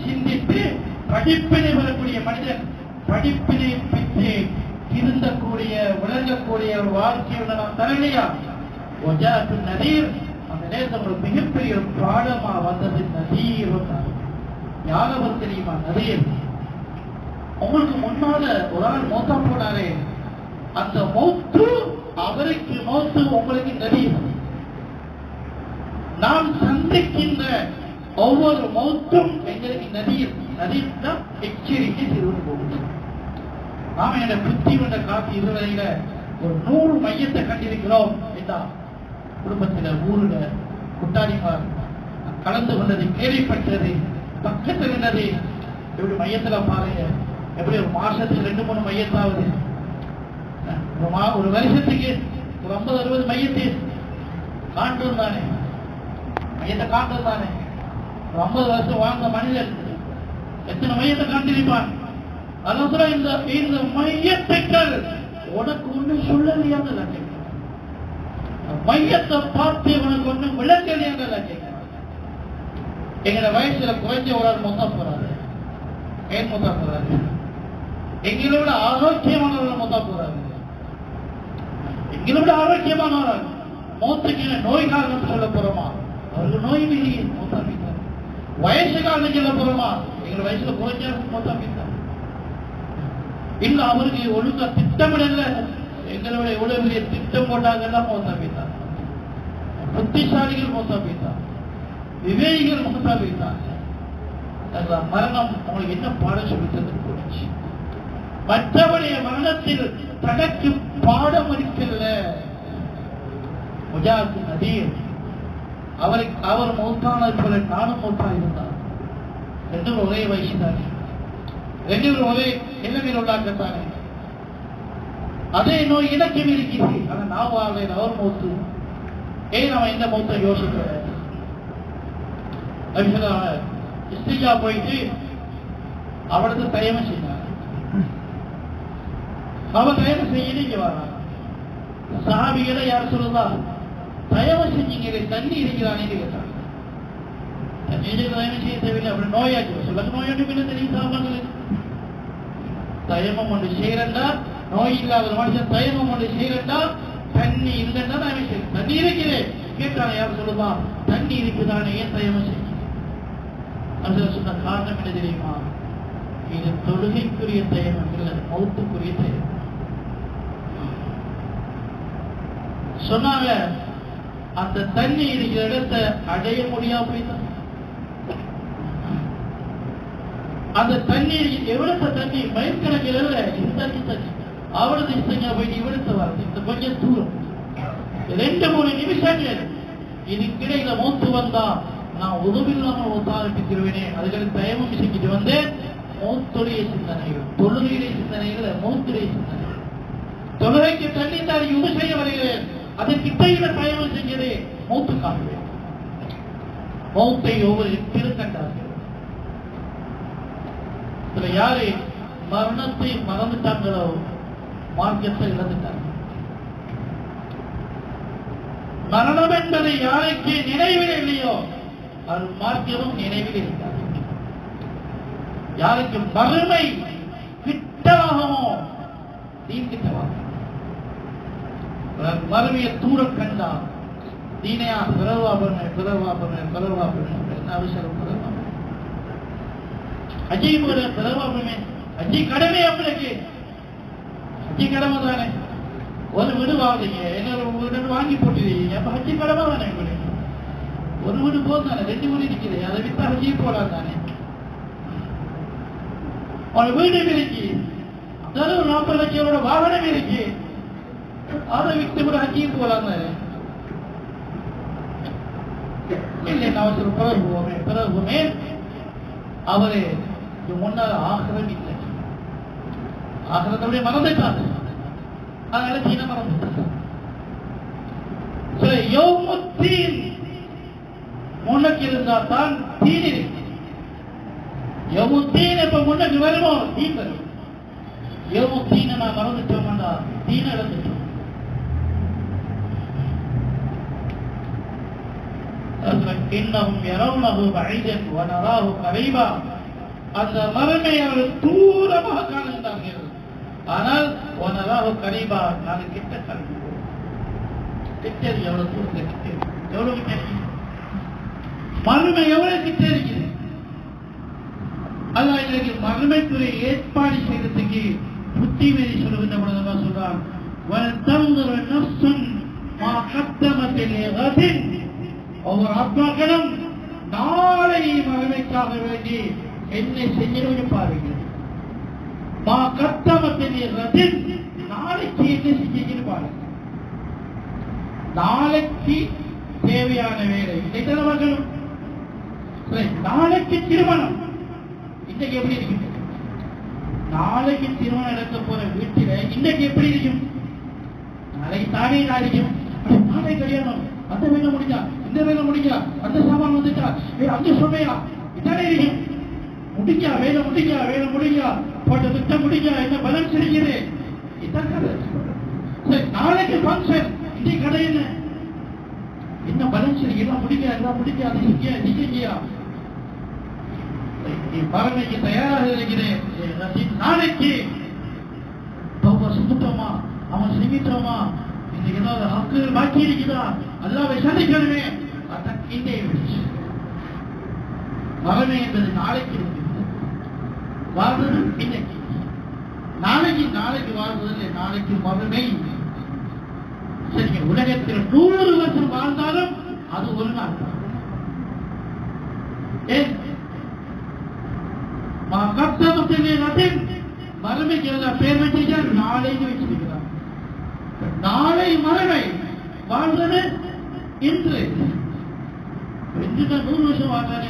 சிந்தித்து படிப்பினை பெறக்கூடிய மனிதன், படிப்பினை பெற்று திருந்தக்கூடிய விளங்கக்கூடிய ஒரு வாழ்க்கையுடன் நான் தரலையா? ஒஜாத்தும் நதீர். அந்த நேரத்தில் ஒரு மிகப்பெரிய ஒரு பாடமா வந்தது நதீர். யாரவர் தெரியுமா? நதீர். உங்களுக்கு முன்னால ஒரு ஆள் மௌத்தா போனாரே, அந்த மௌத்து அவருக்கு மௌத்து, உங்களுக்கு நதீர். நாம் சந்திக்கின்ற ஒவ்வொரு மௌத்தும் எங்களுக்கு நதீர். நதீர் தான் எச்சரிக்கை செய்து போகுது. நாம என்ற புத்தி என்ற காட்சி இதுவரையில ஒரு 100 மையத்தை கண்டிருக்கிறோம் என்றா குடும்பத்தில் ஊருல குட்டாளிமார் கலந்து கொண்டது கேள்விப்பட்டது பக்கத்தில் இருந்தது. எப்படி மையத்துல பாருங்க, எப்படி ஒரு மாசத்துக்கு 2-3 மையத்தாவது, ஒரு வருஷத்துக்கு ஒரு 50-60 மையத்தை காண்றது தானே, மையத்தை காண்றது தானே. ஒரு 50 வருஷம் வாழ்ந்த மனிதன் எத்தனை மையத்தை காண்டிருப்பான். அதான் இந்த மையத்துக்கள் உனக்கு ஒண்ணு சொல்லலையான்னு மையத்தை பார்த்து உனக்கு ஒண்ணு விளங்கலையான்னு கேட்க. எங்களோட வயசுல குறைஞ்ச ஒரு ஆள் மொத்தா போறாரு, ஏன் மொத்தா போறாரு? எங்களோட ஆரோக்கியமானவர்கள் மொத்தா போறாரு. எங்களோட ஆரோக்கியமானவர்கள் மொத்தக்கு நோய் காரணம் சொல்ல போறோமா? அவருக்கு நோய் இல்லையே மொத்தா பித்தார். வயசு காரணம் சொல்ல போறோமா? எங்களோட வயசுல குறைஞ்ச மொத்தா பித்தார். இல்ல அவருக்கு ஒழுங்கா திட்டமிடல, எங்களோட எவ்வளவு பெரிய திட்டம் போட்டாங்கன்னா மொத்தா பித்தார். புத்திசாலிகள் மொத்தா பித்தார், விவேகிகள் மொத்தா பித்தார். மரணம் உங்களுக்கு என்ன பாடம் சொல்லித்தது போச்சு. மற்றவருடைய மரணத்தில் தனக்கு பாடம் அளிக்கல. முஜாஹித் நதீர் அவர் மௌத்தானது போல நானும் மௌத்தா இருந்தார். 2 ஒரே வயசு தானே, 2 ஒரே நிலைமையில் உள்ளாக்கத்தானே. அதே நோய் இலக்கியம் இருக்கிறது. ஆனா நான் வாழ்றேன், அவர் மௌத்து. ஏன் அவன் இந்த மௌத்தை யோசிக்கிறேன்? இஸ்திஜா போயிட்டு அவளுக்கு தயமம் செய்தார். அவன் தயமம் செய்ய வரான். சஹாபிகளை யார் சொல்லுதா, தயமம் செஞ்சீங்க தண்ணி இருக்கிறானே கேட்டாங்க. தயமம் செய்ய தேவையில்லை, அப்படி நோயாச்சு சொல்லுங்க. நோயாட்டி பின்ன தெரியும் சாமான்கள். தயமம் ஒன்று செய்யறா, நோய் இல்லாத மனுஷன் தயமம் ஒன்று செய்யறா, தண்ணி இல்லைன்னா தயமம் செய்ய. தண்ணி இருக்கிறேன் கேட்டாங்க, யார் சொல்லுதா, தண்ணி இருக்குதானே ஏன் தயமம் செய்ய? சொன்ன காரணம் என்ன தெரியுமா? இது தொழுகைக்குரிய தயமம் இல்லை, மௌத்துக்குரிய தயமம். சொன்னாங்க அந்த தண்ணி இருக்கிற இடத்தை அடைய முடியாம போய்தான். அந்த தண்ணி எவ்வளவு தண்ணி மயிர்கணக்கில் இந்த தண்ணி அவளது இசையா போயிட்டு இவ்வளவு வரது இந்த கொஞ்சம் தூரம் 2-3 நிமிஷங்கள் இதுக்கிடையில மௌத்து வந்தா நான் உதவில்லாம ஒத்தாரப்பித்திருவேனே. அதுக்கு தயமம் செஞ்சுட்டு வந்து மௌத்துடைய சிந்தனைகள், தொழுகையுடைய சிந்தனைகள், மௌத்துடைய சிந்தனைகள். தொழுகைக்கு தண்ணி தான் யுக செய்ய வருகிறேன், அதற்கிட்டையில தயமம் செஞ்சது மௌத்துக்காகவே. மௌத்தை ஒவ்வொரு திருக்கண்டார்கள். இதுல யாரு மரணத்தை மறந்துட்டாங்களோ மார்க்கத்தை இழந்துட்டாங்க. மரணம் என்பது யாருக்கு நினைவில் இல்லையோ அது மார்க்கமும் நினைவில் இருக்காது. யாருக்கு மறுமை கிட்டவாகமோ தீங்கிட்டவாக மறுமையை தூரம் கண்டா தீனையா பிறவா என்ன அவசரம்? அஜய் பிறவா அஜய் கடமை, அவங்களுக்கு அஜய் கடமை தானே. ஒரு வீடு வாங்குறீங்க, என்ன வாங்கி போட்டுறீங்க, அப்ப அஜய் கடமை தானே உங்களுக்கு. ஒரு வீடு போதும் தானே, 2 வீடு இருக்குது, அதை வித்தா அஜய் போலாம் தானே. ஒரு வீடு இருக்கு, அதாவது 40 லட்சம் வாகனம் இருக்கு, அதை விட்டு கூட அஜய் போலாம் தானே. இல்லை அவசரம் பிறகுமே அவரு முன்னாள் ஆகிரம் இல்லை, ஆகிரத்தோடைய மறந்துட்டாங்க. அதனால சீன மறந்துட்டாங்க. முன்னுக்கு இருந்தா தான் தீன் இருக்கு. யமுத்தீன் எப்ப முன்னுக்கு வருமோ தீன் வரும். யமுத்தீனை நான் மறந்துட்டோம்னா தீன இழந்துட்டோம். இன்னஹும் யரவுனஹு பஈதன் வ நராஹு கரீபா. அந்த மறுமை அவர்கள் தூரமாக காணுகிறார்கள், ஆனால் வ நராஹு கரீபா நாங்கள் கிட்ட காண்கிறோம். கிட்டது எவ்வளவு தூரத்தில் கிட்ட, எவ்வளவு கிட்ட மறுமை எவ்வளவு கிட்ட இருக்குது. அதான் இன்னைக்கு மறுமைக்குரிய ஏற்பாடு செய்யறதுக்கு புத்தி மீறி சொல்லுகின்ற பொழுது சொல்றான், ஒவ்வொரு ஆத்மாக்களும் நாளை மறுமைக்காக வேண்டி என்ன செய்யணும்னு பாருங்க. நாளைக்கு என்ன செஞ்சீங்கன்னு பாருங்க. நாளைக்கு தேவையான வேலை இன்றைக்கு பார்க்கணும். நாளைக்கு திருமணம் இன்றைக்கு எப்படி இருக்கு? நாளைக்கு திருமணம் நடக்க போற வீட்டில இன்றைக்கு எப்படி இருக்கும்? நாளைக்கு தானே இருக்கும். நாளை கல்யாணம், அந்த வேலை முடிஞ்சா, இந்த வேலை முடிஞ்சா, அந்த சாமான் வந்துட்டா, அந்த சமையா இதானே இருக்கும். முடிஞ்சா வேலை முடிஞ்சா, வேலை முடிஞ்சா, போட்ட திட்டம் முடிஞ்சா, என்ன பலன் செய்கிறது? இதான் கதை. நாளைக்கு பங்கன், இன்னைக்கு கடை என்ன பலன் செய்ய? எல்லாம் முடிக்க, எல்லாம் முடிக்க, அதை செய்ய, நீ செய்யா பறவைக்கு தயாராக இருக்கிறேன். நாளைக்கு சுத்தமா அவன் செஞ்சிட்டோமா, இந்த ஏதாவது ஹக்குகள் பாக்கி இருக்குதா, அல்லாவை சந்திக்கணுமே. அதற்கின்றே மரணம் என்பது நாளைக்கு வாழ்வது இன்னைக்கு. நாளைக்கு நாளைக்கு வாழ்வதில்லை, நாளைக்கு மறுமை. சரிங்க, உலகத்தில் 100 வருஷம் வாழ்ந்தாலும் அது ஒரு நாள் தான். ஏன் மறுமைக்கு பேர் வச்சிருக்கார், நாளைக்கு வச்சிருக்கிறார். நாளை மறுமை வாழ்றது இன்று. 100 வருஷம் வாழ்ந்தாங்க,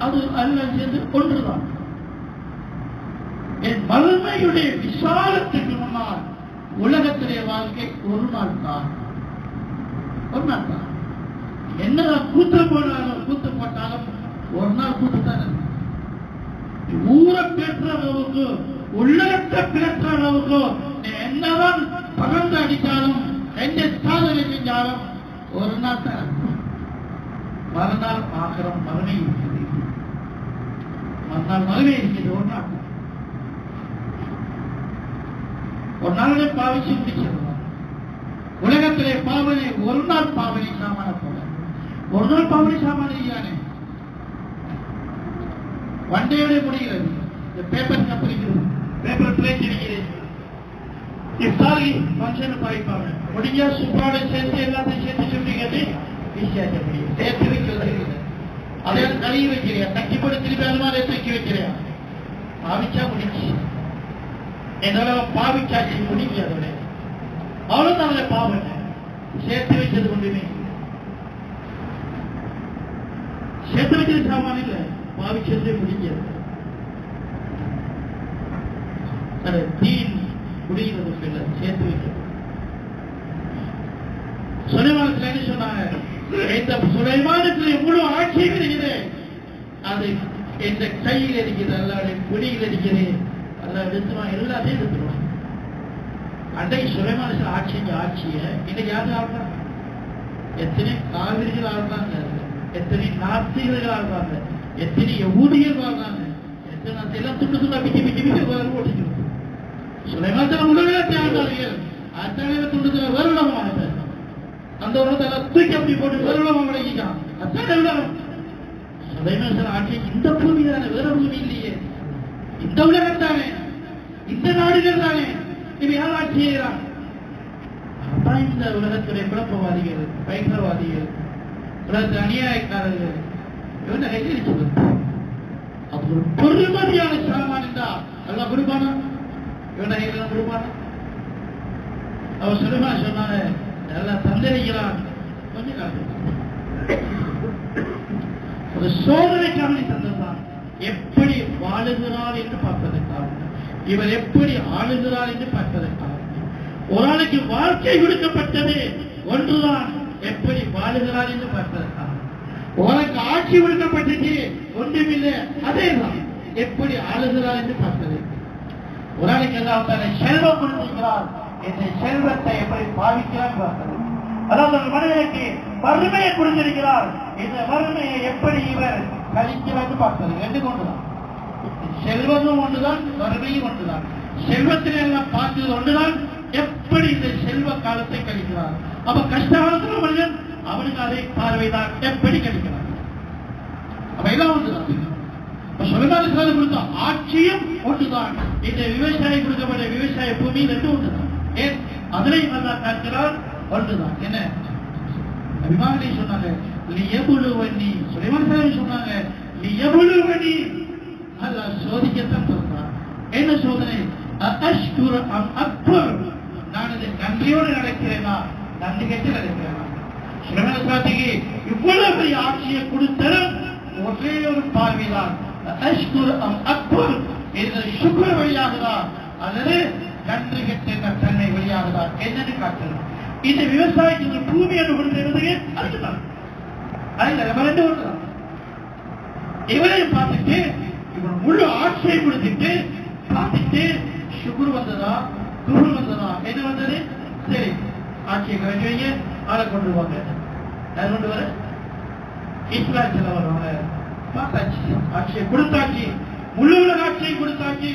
அது அல்ல சேர்ந்து ஒன்றுதான். என் மறுமையுடைய விசாலத்துக்கு முன்னால் உலகத்திலே வாழ்க்கை ஒரு நாள் தான். ஒரு நாள் தான். என்னதான் கூத்து போட்டாலும் ஒரு நாள் கூத்து தான். ஊரை பேசுற அளவுக்கு, உலகத்தை பேசுற அளவுக்கு என்னதான் பகர்ந்து அடித்தாலும், எந்த சாதனை செஞ்சாலும் ஒரு நாள் தான். மறுநாள் ஆக்கிரம் மறுமை இருக்குது. மறுநாள் மறுமை இருக்குது. ஒரு நாள் ஒரு நாளே பாவிச்சு முடிச்சிடலாம். உலகத்திலே பாவனை ஒரு நாள் பாவனை சாமான போல, ஒரு நாள் பாவனை சாமான இல்லையானே வண்டையோட முடிகிறது. இந்த பேப்பர் கப்பலிக்கிறது, பேப்பர் பிளேட் இருக்கிறது, இஃப்தாரி ஃபங்க்ஷன் பாய்ப்பாங்க. முடிஞ்சா சுப்பாட சேர்த்து எல்லாத்தையும் சேர்த்து சுட்டிக்கிறது ஈஸியாக முடியும். சேர்த்து வைக்கிறது அதே கழுவி வைக்கிறியா, தக்கி போட்டு திருப்பி அது மாதிரி தூக்கி வைக்கிறியா, பாவிச்சா முடிச்சு. என்னோட பாவிச்சாச்சு முடிஞ்சு. அதோட அவ்வளவுதான் பாவம். சேர்த்து வைச்சது ஒன்றுமே, சேர்த்து வைச்சது சாமான் இல்லை, பாவிச்சதே முடிஞ்சது. தீன் முடிகிறது இல்லை, சேர்த்து வைக்கிறது. சுலைமானத்தில் என்ன சொன்னாங்க? இந்த சுலைமானத்தில் முழு ஆட்சி இருக்குது, அது எந்த கையில் இருக்கிறது, அல்லாடைய குடியில் இருக்கிறது. அல்ல எடுத்துருவான், எல்லாத்தையும் எடுத்துருவான். அன்றைக்கு சுலைமானத்தில் ஆட்சி ஆட்சியை இன்னைக்கு யாரும் ஆடுறாங்க? எத்தனை காவிரிகள் ஆடுறாங்க, எத்தனை நாத்திகர்கள் ஆடுறாங்க, எத்தனை ஊழியர்கள் வாழ்றாங்க, எத்தனை எல்லாம் துண்டு துண்டா பிச்சு பிச்சு பிச்சு ஓடிக்கணும். சுலைமானத்தில் உலகத்தை ஆண்டார்கள், அத்தனை துண்டுல வருடமாக அந்த உலகத்தை தூக்கி அப்படி போட்டு வருடமாக விளக்கிட்டான். அத்தனை உலகம் சுலைமானத்தில் ஆட்சி இந்த பூமி தானே, வேற பூமி இல்லையே. இந்த உலகம் தானே, இந்த நாடுகள் தானே. இது யார் ஆட்சி செய்கிறான்? அதான் இந்த உலகத்துடைய குழப்பவாதிகள், பயங்கரவாதிகள், உலகத்தில் அநியாயக்காரர்கள். இவனை எச்சரிச்சது. அது ஒரு பெருமதியான சாமான் என்றா எல்லாம் கொடுப்பானா? இவனை கொடுப்பானா? அவர் சொல்லுமா சொன்னாங்க, நல்லா தந்தரிக்கிறான். கொஞ்சம் காலம் ஒரு சோதனைக்காக தந்தான். எப்படி வாழுகிறார் என்று பார்ப்பதற்காக, இவர் எப்படி ஆளுகிறார் என்று பார்ப்பதற்காக. ஒரு ஆளுக்கு வாழ்க்கை கொடுக்கப்பட்டது ஒன்றுதான், எப்படி வாழுகிறார் என்று பார்ப்பதற்காக. உனக்கு ஆட்சி கொடுக்கப்பட்டது ஒன்றுமில்லை, அதேதான் எப்படி ஆளுகிறார் என்று பார்ப்பது. ஒரு ஆளுக்கு எல்லாம் செல்வம் கொடுத்திருக்கிறார், இந்த செல்வத்தை எப்படி பாவிக்கிறார் பார்ப்பது. அதாவது மனிதனுக்கு வறுமையை கொடுத்திருக்கிறார், இந்த வறுமையை எப்படி இவர் கழிக்கிறார் பார்ப்பது. ரெண்டு கொண்டுதான். செல்வமும் ஒன்றுதான், வறுமையும் ஒன்றுதான். செல்வத்தில் எல்லாம் பார்த்தது ஒன்றுதான், எப்படி இந்த செல்வ காலத்தை கழிக்கிறார். அப்ப கஷ்டகாலத்தில் மனிதன் அவனுக்கு அதை பார்வைதான், எப்படி கழிக்கிறார். அப்ப எல்லாம் ஒன்றுதான். சுலைமான் கொடுத்த ஆட்சியும் ஒன்றுதான், இந்த விவசாயி கொடுக்கப்பட்ட விவசாய பூமி ரெண்டு ஒன்றுதான். ஏன் அதனையும் நல்லா பார்க்கிறார், ஒன்றுதான். என்ன அபிமானி சொன்னாங்க, லியபுலுவனி. சுலைமான் சொன்னாங்க, லியபுலுவனி. அல்ல சோதிக்கத்தான் சொல்றான். என்ன சோதனை? அஷ்குரு அம் அக்பர், நான் இதை நன்றியோடு நடக்கிறேனா நன்றி கேட்டு நடக்கிறேனா? சுலைமான் சாத்திக்கு இவ்வளவு பெரிய ஆட்சியை கொடுத்ததும் ஒரே ஒரு பார்வைதான், அஷ்குரு அம் அக்பர், இது சுக்ர் வழியாகுதா அல்லது நன்றி கெட்ட தன்மை வழியாகுதா என்னன்னு காட்டணும். இந்த விவசாயத்துக்கு பூமி அனுபவம் அதுக்குதான் ரெண்டு ஒன்றுதான். இவரையும் பார்த்துட்டு இவன் முழு ஆட்சியை கொடுத்துட்டு பார்த்துட்டு சுகுர் வந்ததா குரு வந்ததா என்ன வந்தது? சரி, ஆட்சியை கழிச்சு வைங்க, ஆளை கொண்டு வாங்க. யார் கொண்டு வர? இஸ்லாம் செல்ல வருவாங்க. பார்த்தாச்சு, ஆட்சியை கொடுத்தாச்சு, முழு உலக ஆட்சியை கொடுத்தாச்சு,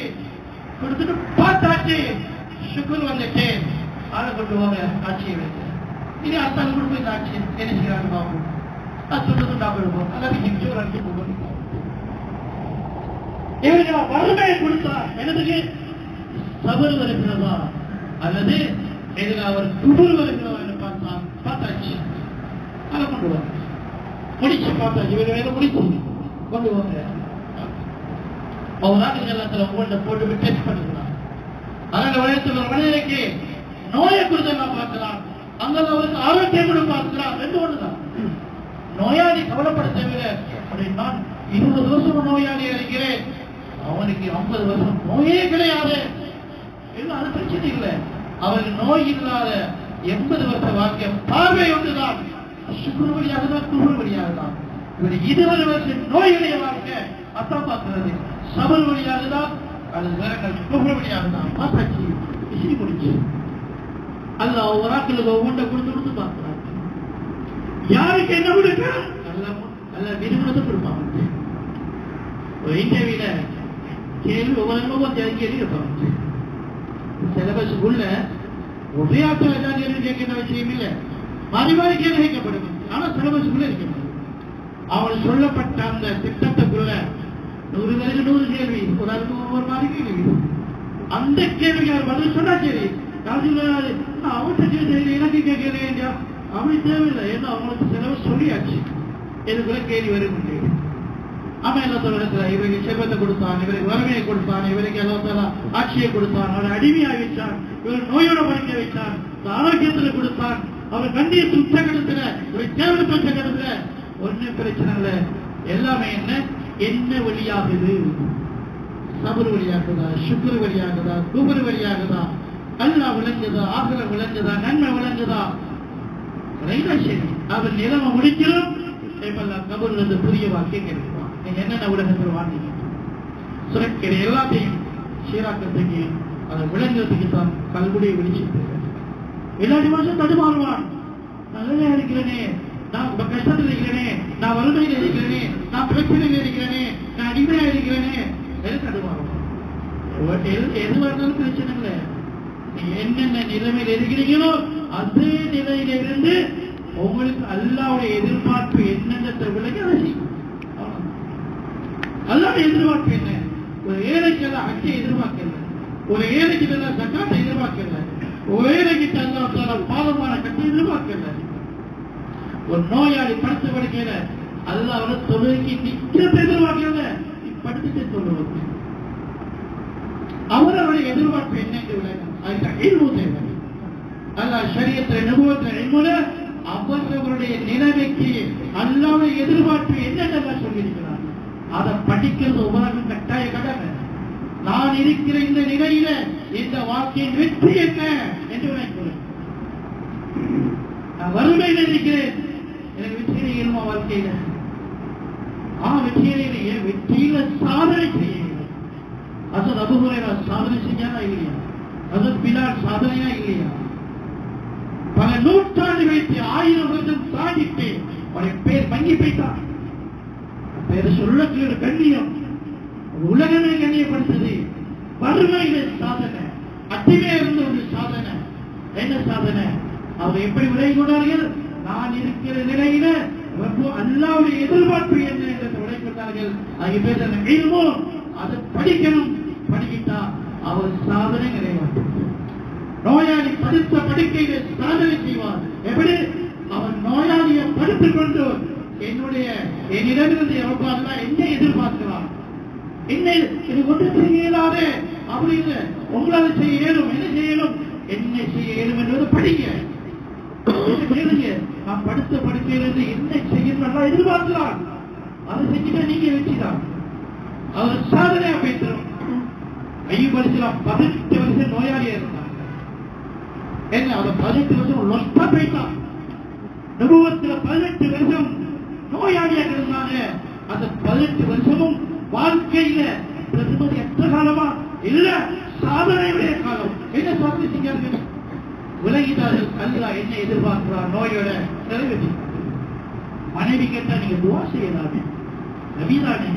கொடுத்துட்டு பார்த்தாச்சு, சுகுர் வந்துட்டு ஆளை கொண்டு வாங்க, ஆட்சியை வைக்க. இனி அடுத்த கொடுப்பு இந்த ஆட்சி என்ன செய்யறாங்க பார்ப்போம். அது சொல்றது நான் கொடுப்போம், அல்லாது ஹிம்சை ஒரு அடிச்சு போகணும். இவருக்கு வறுமையை கொடுத்தா எனக்கு சபர் வருகிறதா அல்லது எதிர அவர் குபுர் வருகிறதா என்று பார்த்தாச்சு, அதை கொண்டு வாங்க. முடிச்சு பார்த்தாச்சு, இவரு வேற முடிச்சு கொண்டு வாங்க. அவராக எல்லாத்துல உங்கள்கிட்ட போட்டு டெஸ்ட் பண்ணிக்கலாம். அதனால வயசுல ஒரு மனிதனுக்கு நோயை குறித்து நான் பார்க்கலாம், அங்க அவருக்கு ஆரோக்கியம் கூட பார்க்கலாம். ரெண்டு ஒண்ணுதான். நோயாளி கவலைப்பட தேவையில்லை. நான் 20 வருஷம் நோயாளி இருக்கிறேன், அவனுக்கு 50 வருஷம் நோயே கிடையாது, அது பிரச்சனை இல்லை. அவருக்கு நோய் இல்லாத 80 வருஷ வாழ்க்கை பார்வை ஒன்றுதான், சுக்குர் வழியாக தான் குபுர் வழியாக தான். இவர் 20 வருஷம் நோயுடைய வாழ்க்கை அத்தான் பார்க்கிறது, சபர் வழியாக தான் அல்லது வேற குபுர் வழியாக தான். பார்த்தாச்சு, விஷயம் முடிச்சு. அல்ல ஒரு ஆட்களுக்கு ஒவ்வொன்றை கொடுத்து கொடுத்து பார்க்கிறாங்க. யாருக்கு என்ன கொடுக்க நல்ல விரும்பத்தை கொடுப்பாங்க. ஒரு இன்டர்வியூல கேள்வி ஒவ்வொரு கேள்வி இருப்பாங்க. சிலபஸுக்குள்ள ஒரே ஆட்கள் ஏதாவது கேள்வி கேட்கிற விஷயம் இல்லை, மாறி மாறி கேள்வி கேட்கப்படும். ஆனா சிலபஸுக்குள்ள இருக்கணும். அவனுக்கு சொல்லப்பட்ட அந்த திட்டத்துக்குள்ள 100 பேருக்கு 100 கேள்வி, ஒரு ஆளுக்கு ஒவ்வொரு மாதிரி கேள்வி. அந்த கேள்விக்கு அவர் பதில் சொன்னா சரி, அவன் எனக்கு கேட்கிறேன் அவன் தேவையில்லை. ஏன்னா அவங்களுக்கு சிலபஸ் சொல்லியாச்சு, இதுக்குள்ள கேள்வி வரும். அவன் என்ன சொல்ல, இவருக்கு செல்வத்தை கொடுத்தான், இவருக்கு வறுமையை கொடுத்தான், இவருக்கு எல்லாத்தால ஆட்சியை கொடுத்தான், அவரை அடிமையாக வைத்தான், இவர் நோயோட படிக்க வைத்தான், ஆரோக்கியத்துல கொடுத்தான், அவர் கண்ணியத்தில் உச்ச கடத்துல, ஒரு கேவலத்தை உச்ச கடத்துல. ஒன்னும் பிரச்சனை இல்லை. எல்லாமே என்ன வழியாகுது? சபர் வழியாகுதா, சுக்குர் வழியாகுதா, குபுர் வழியாகுதா, அல்லா விளங்குதா, ஆகல விளங்குதா, நன்மை விளங்குதா? சரி, அவர் நிலைமை முடிக்கிறோம். கபூர்ல இருந்து புதிய வாழ்க்கை கிடைக்கும். நீங்க என்னென்ன உலகத்தில் வாழ்ந்தீங்க சுரக்கிற எல்லாத்தையும் சீராக்கத்துக்கு அதை விளங்குறதுக்கு தான் கல்குடியை விழிச்சு எல்லா மாசம் தடுமாறுவான். நல்லதா இருக்கிறேனே, நான் கஷ்டத்தில் இருக்கிறேனே, நான் வறுமையில் இருக்கிறேனே, நான் பிரச்சனையில் இருக்கிறேனே, நான் அடிமையா இருக்கிறேனே, எது தடுமாறுவான். எது இருந்தாலும் பிரச்சனை இல்லை. நீங்க என்னென்ன நிலைமையில் இருக்கிறீங்களோ அதே நிலையில இருந்து உங்களுக்கு அல்லாவுடைய எதிர்பார்ப்பு என்னென்ன விலகி அதை செய்யும். அல்லாவுடைய எதிர்பார்ப்பு என்ன? ஒரு ஏழைக்கு அச்சை எதிர்பார்க்கல, ஒரு ஏழைக்கு சக்காத்தை எதிர்பார்க்கல, ஒரு ஏழைக்கு பாதமான கட்டை எதிர்பார்க்கல. ஒரு நோயாளி படுத்து படுக்கையில அல்ல அவரை தொழுகைக்கு நிக்கிறத எதிர்பார்க்கல, படுத்துட்டு சொல்லுவது. அவருடைய எதிர்பார்ப்பு என்ன என்று விளக்கம் அதுதான் இல்மு தேவை. அல்லாஹ் ஷரியத்தில் நபுவத்தில் இல்முல அவர்களுடைய நிலைமைக்கு அல்லாஹ்வுடைய எதிர்பார்ப்பு என்னென்ன சொல்லியிருக்கிறார் அதை படிக்கிறது உலகம் கட்டாய கடமை. நான் இருக்கிற இந்த நிலையில இந்த வாழ்க்கையின் வெற்றி என்ன என்று விளக்குகிறேன். நான் வறுமையில் இருக்கிறேன், எனக்கு வெற்றியில இயல்மா வாழ்க்கையில வெற்றியிலேயே வெற்றியில சாதனை செய்ய. அசத் அபூ ஹுரைரா சாதனை செஞ்சானா இல்லையா? அசத் பிலால் சாதனையா இல்லையா? பல நூற்றாண்டு வைத்து 1000 வருஷம் சாதித்து பேர் மங்கி போய்த்தான். பேர் சொல்லக்கூடிய கண்ணியம் உலகமே கண்ணியப்படுத்தது. வறுமையில சாதனை, அத்திமே இருந்த ஒரு சாதனை. என்ன சாதனை? அவர் எப்படி விலை கொண்டார்கள்? நான் இருக்கிற நிலையில அல்லாஹ்வுடைய எதிர்பார்ப்பு என்ன என்று விலை கொண்டார்கள். அது பேச அதை படிக்கணும். படிக்கிட்டா அவர் சாதனை நிறைவார். நோயாளி படுத்த படுக்கையில சாதனை செய்வார். எப்படி? அவன் நோயாளியை படுத்துக் கொண்டு என்னிடமிருந்து எவ்வளவு என்ன எதிர்பார்க்கிறான், என்ன இது ஒன்று செய்யலாதே அப்படி இல்லை. உங்களால் செய்ய இயலும். என்ன செய்யணும்? என்ன செய்ய இயலும் என்பது படிங்க. கேளுங்க, நான் படுத்த படுக்கையிலிருந்து என்ன செய்யணும் எதிர்பார்க்கலாம். அதை செஞ்சுட்டா நீங்க வச்சுதான் அவர் சாதனையா பேசுறோம். ஐயூப் அலைஹிஸ்ஸலாம் 18 வருஷம் நோயாளியா இருந்தாங்க. என்ன அவர் 18 வருஷம் லொஸ்டா போயிட்டான். நபுவத்துல 18 வருஷம் நோயாளியாக இருந்தாங்க. அந்த 18 வருஷமும் வாழ்க்கையில பிரதிபதி எத்த காலமா இல்ல, சாதனையுடைய காலம். என்ன சாதனை செஞ்சார்கள்? விலகிட்டார்கள். அல்லாஹ் என்ன எதிர்பார்க்கிறார்? நோயோட நிறைவேற்றி. மனைவி கேட்டா நீங்க துவா செய்யலாமே, நபிதானே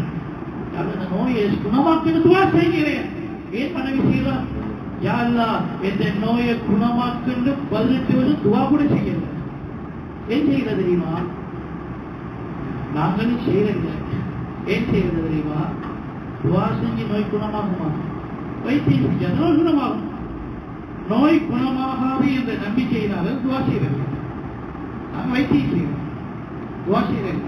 அந்த நோயை குணமாக்குன்னு துவா செய்கிறேன். ஏன் மனைவி செய்யலாம்? யா அல்லாஹ் இந்த நோயை குணமாக்குன்னு 18 வருஷம் துவா கூட செய்யல. ஏன் செய்யல தெரியுமா? நாங்களும் செய்யல. ஏன் செய்யறது தெரியுமா? துவா செஞ்சு நோய் குணமாகுமா? வைத்தியம் செஞ்சா நோய் குணமாகும். நோய் குணமாகாது என்ற நம்பிக்கையினால துவா செய்யறது. நாங்கள் வைத்தியம் செய்யறோம், துவா செய்யறது.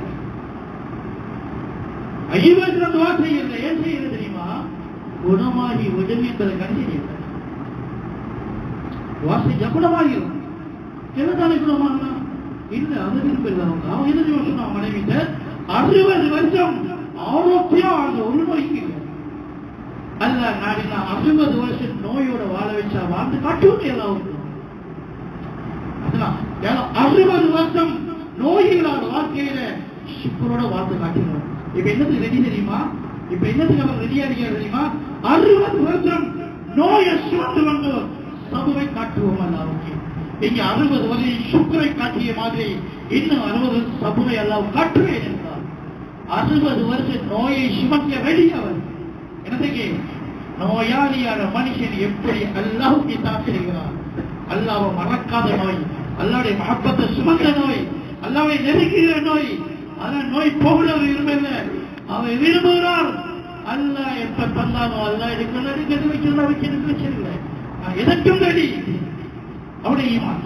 ஐயத்துல துவா செய்யறது. ஏன் செய்யறது தெரியுமா? குணமாகி விடும் என்பதை கண்டு செய்யறது. துவா செஞ்சா குணமாகிடும். என்னதானே குணமாகலாம்? இல்ல, அது விருப்பம். அவன் என்ன சொன்னான்? மனைவிட்ட 60 வருஷம் ஆரோக்கியம் அந்த ஒரு நோய்க்கு இல்லை. அல்ல நாடினா 60 வருஷம் நோயோட வாழ வச்சா வாழ்ந்து காட்டுவோம். எல்லாருக்கும் அதெல்லாம் 60 வருஷம் நோய் இல்லாத வாழ்க்கையில சுக்கரோட வாழ்ந்து காட்டினோம். இப்ப என்னத்துக்கு ரெடி தெரியுமா? இப்ப என்னத்துக்கு அவர் ரெடியா இருக்காரு தெரியுமா? 60 வருஷம் நோயை சுமந்து வந்து சபுவை காட்டுவோம். எல்லாருக்கும் இங்க 60 வருஷம் சுக்கரை காட்டிய மாதிரி இன்னும் 60 வருஷம் சபுவை எல்லாம் காட்டுவேன் என்றார். 60 வருஷம் நோயை சுமக்க ரெடியவர். என்னதுக்கு? நோயாளியான மனுஷன் எப்படி அல்லாஹ்வுக்கு தாக்குகிறார். அல்லாஹ்வை மறக்காத நோய், அல்லாஹ்வுடைய மஹப்பத்தை சுமந்த நோய், அல்லாஹ்வை நெருங்குகிற நோய். ஆனா நோய் போகிறது விரும்பல, அவன் விரும்புகிறார். அல்லாஹ் எப்ப பண்ணாலும் அல்லாஹ் வச்சிருக்கல, எதற்கும் ரெடி. அவருடைய ஈமான்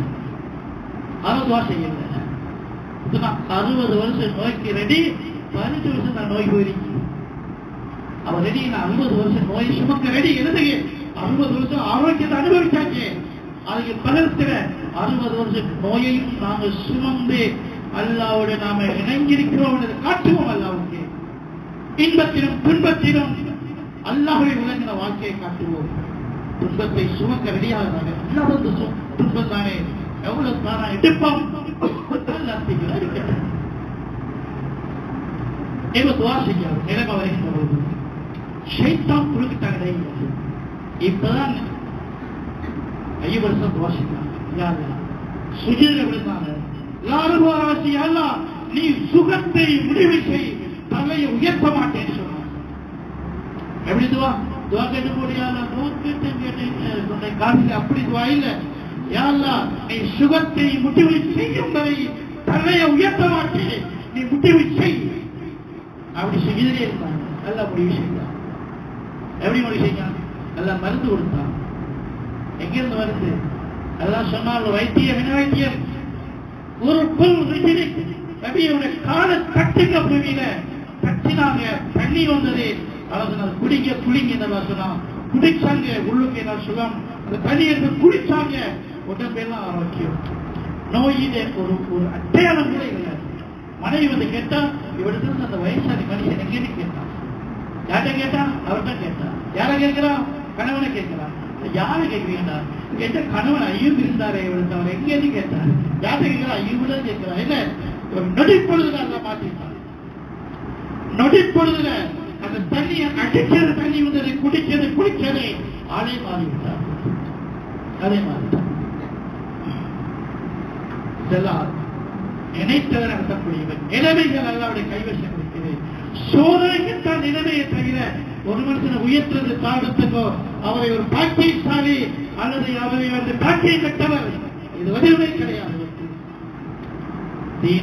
துவா செய்யல. 60 வருஷம் நோய்க்கு ரெடி, 15 வருஷம் நான் நோய் போயிருக்கேன். அவர் ரெடி. 50 வருஷம் நோய் சுமக்க ரெடி. என்னதுக்கு? 60 வருஷம் ஆரோக்கியத்தை அனுபவிச்சாச்சு. அதுக்கு பலர்த்திர 60 வருஷம் நோயையும் நாங்கள் சுமந்து அல்லாவோட நாம இணைஞ்சிருக்கிறோம் என்று காட்டுவோம். அல்லாவுக்கு இன்பத்திலும் துன்பத்திலும் அல்லாஹ்வை விளங்கின வாழ்க்கையை காட்டுவோம். துன்பத்தை சுமக்க ரெடியாக அல்லாஹ் துன்பம் தானே எவ்வளவு தானே எடுப்போம். துவா செய்யாது நிலைமை வரைக்கும் வருவது ஷைத்தான் குறுக்கிட்டாங்க. இப்பதான் ஐயூப் அலைஹிஸ்ஸலாம் துவா செய்தாங்க. சுஜூதில் விழுந்தாங்க. யாரும் ஆசி அல்லாஹ் நீ சுகத்தை முடிவு செய், தலையை உயர்த்த மாட்டேன்னு சொன்னாங்க. எப்படி துவா? துவா கேட்டு போடியால கேட்டு காசில அப்படி துவா இல்ல. யா அல்லாஹ் நீ சுகத்தை முடிவு செய்யும் வரை தலையை உயர்த்த மாட்டேன், நீ முடிவு செய். அப்படி சுஜூதிலே இருந்தாங்க. நல்லா முடிவு செய்தாங்க. எப்படி முடிவு செஞ்சாங்க? நல்லா மருந்து கொடுத்தான். எங்கிருந்து மருந்து? அதெல்லாம் சொன்னால் வைத்தியம். என்ன வைத்தியம்? ஒரு புல் நபியோட கால தட்டுங்க பூமியில தட்டினாங்க, தண்ணி வந்தது. அதாவது குடிங்க குளிங்க சொன்னான். குடிச்சாங்க, உள்ளுக்கு என்ன சுகம். அந்த தண்ணி எடுத்து குடிச்சாங்க, உடம்பெல்லாம் ஆரோக்கியம். நோயில ஒரு ஒரு அடையாளம் கூட இல்லை. மனைவி வந்து கேட்டா, இவருக்கு அந்த வயசான மனுஷன் எங்கேன்னு கேட்டான். யார்கிட்ட கேட்டா? அவர்கிட்ட கேட்டா. யாரை கேட்கிறான்? கணவனை கேட்கிறான். யாரை கேட்கிறீங்களா? கேட்ட கணவன் ஐயூப் இருந்தாரே, இவருக்கு அவர் எங்கேன்னு கேட்டார். யார்கிட்ட கேட்கிறா? ஐயூப் தான் கேட்கிறான். என்ன ஒரு நொடிப்பொழுதுல அதை மாற்றிட்டான். நொடிப்பொழுதுல அந்த தண்ணியை அடிக்கிறது, தண்ணி வந்தது, குடிக்கிறது, குடிச்சது, ஆளே மாறிவிட்டார். அதே மாதிரி இதெல்லாம் நினைத்தவர் நடத்தக்கூடியவர். நிலைமைகள் அல்லாவுடைய கைவசம் இருக்கிறது. சோதனைக்குத்தான் நிலைமையை தவிர ஒரு மனுஷனை உயர்த்துறது தாழ்த்துக்கோ, அவரை ஒரு பாக்கியசாலி அல்லது அவரை வந்து பாக்கியை கட்டவர், இது வடிவமே கிடையாது.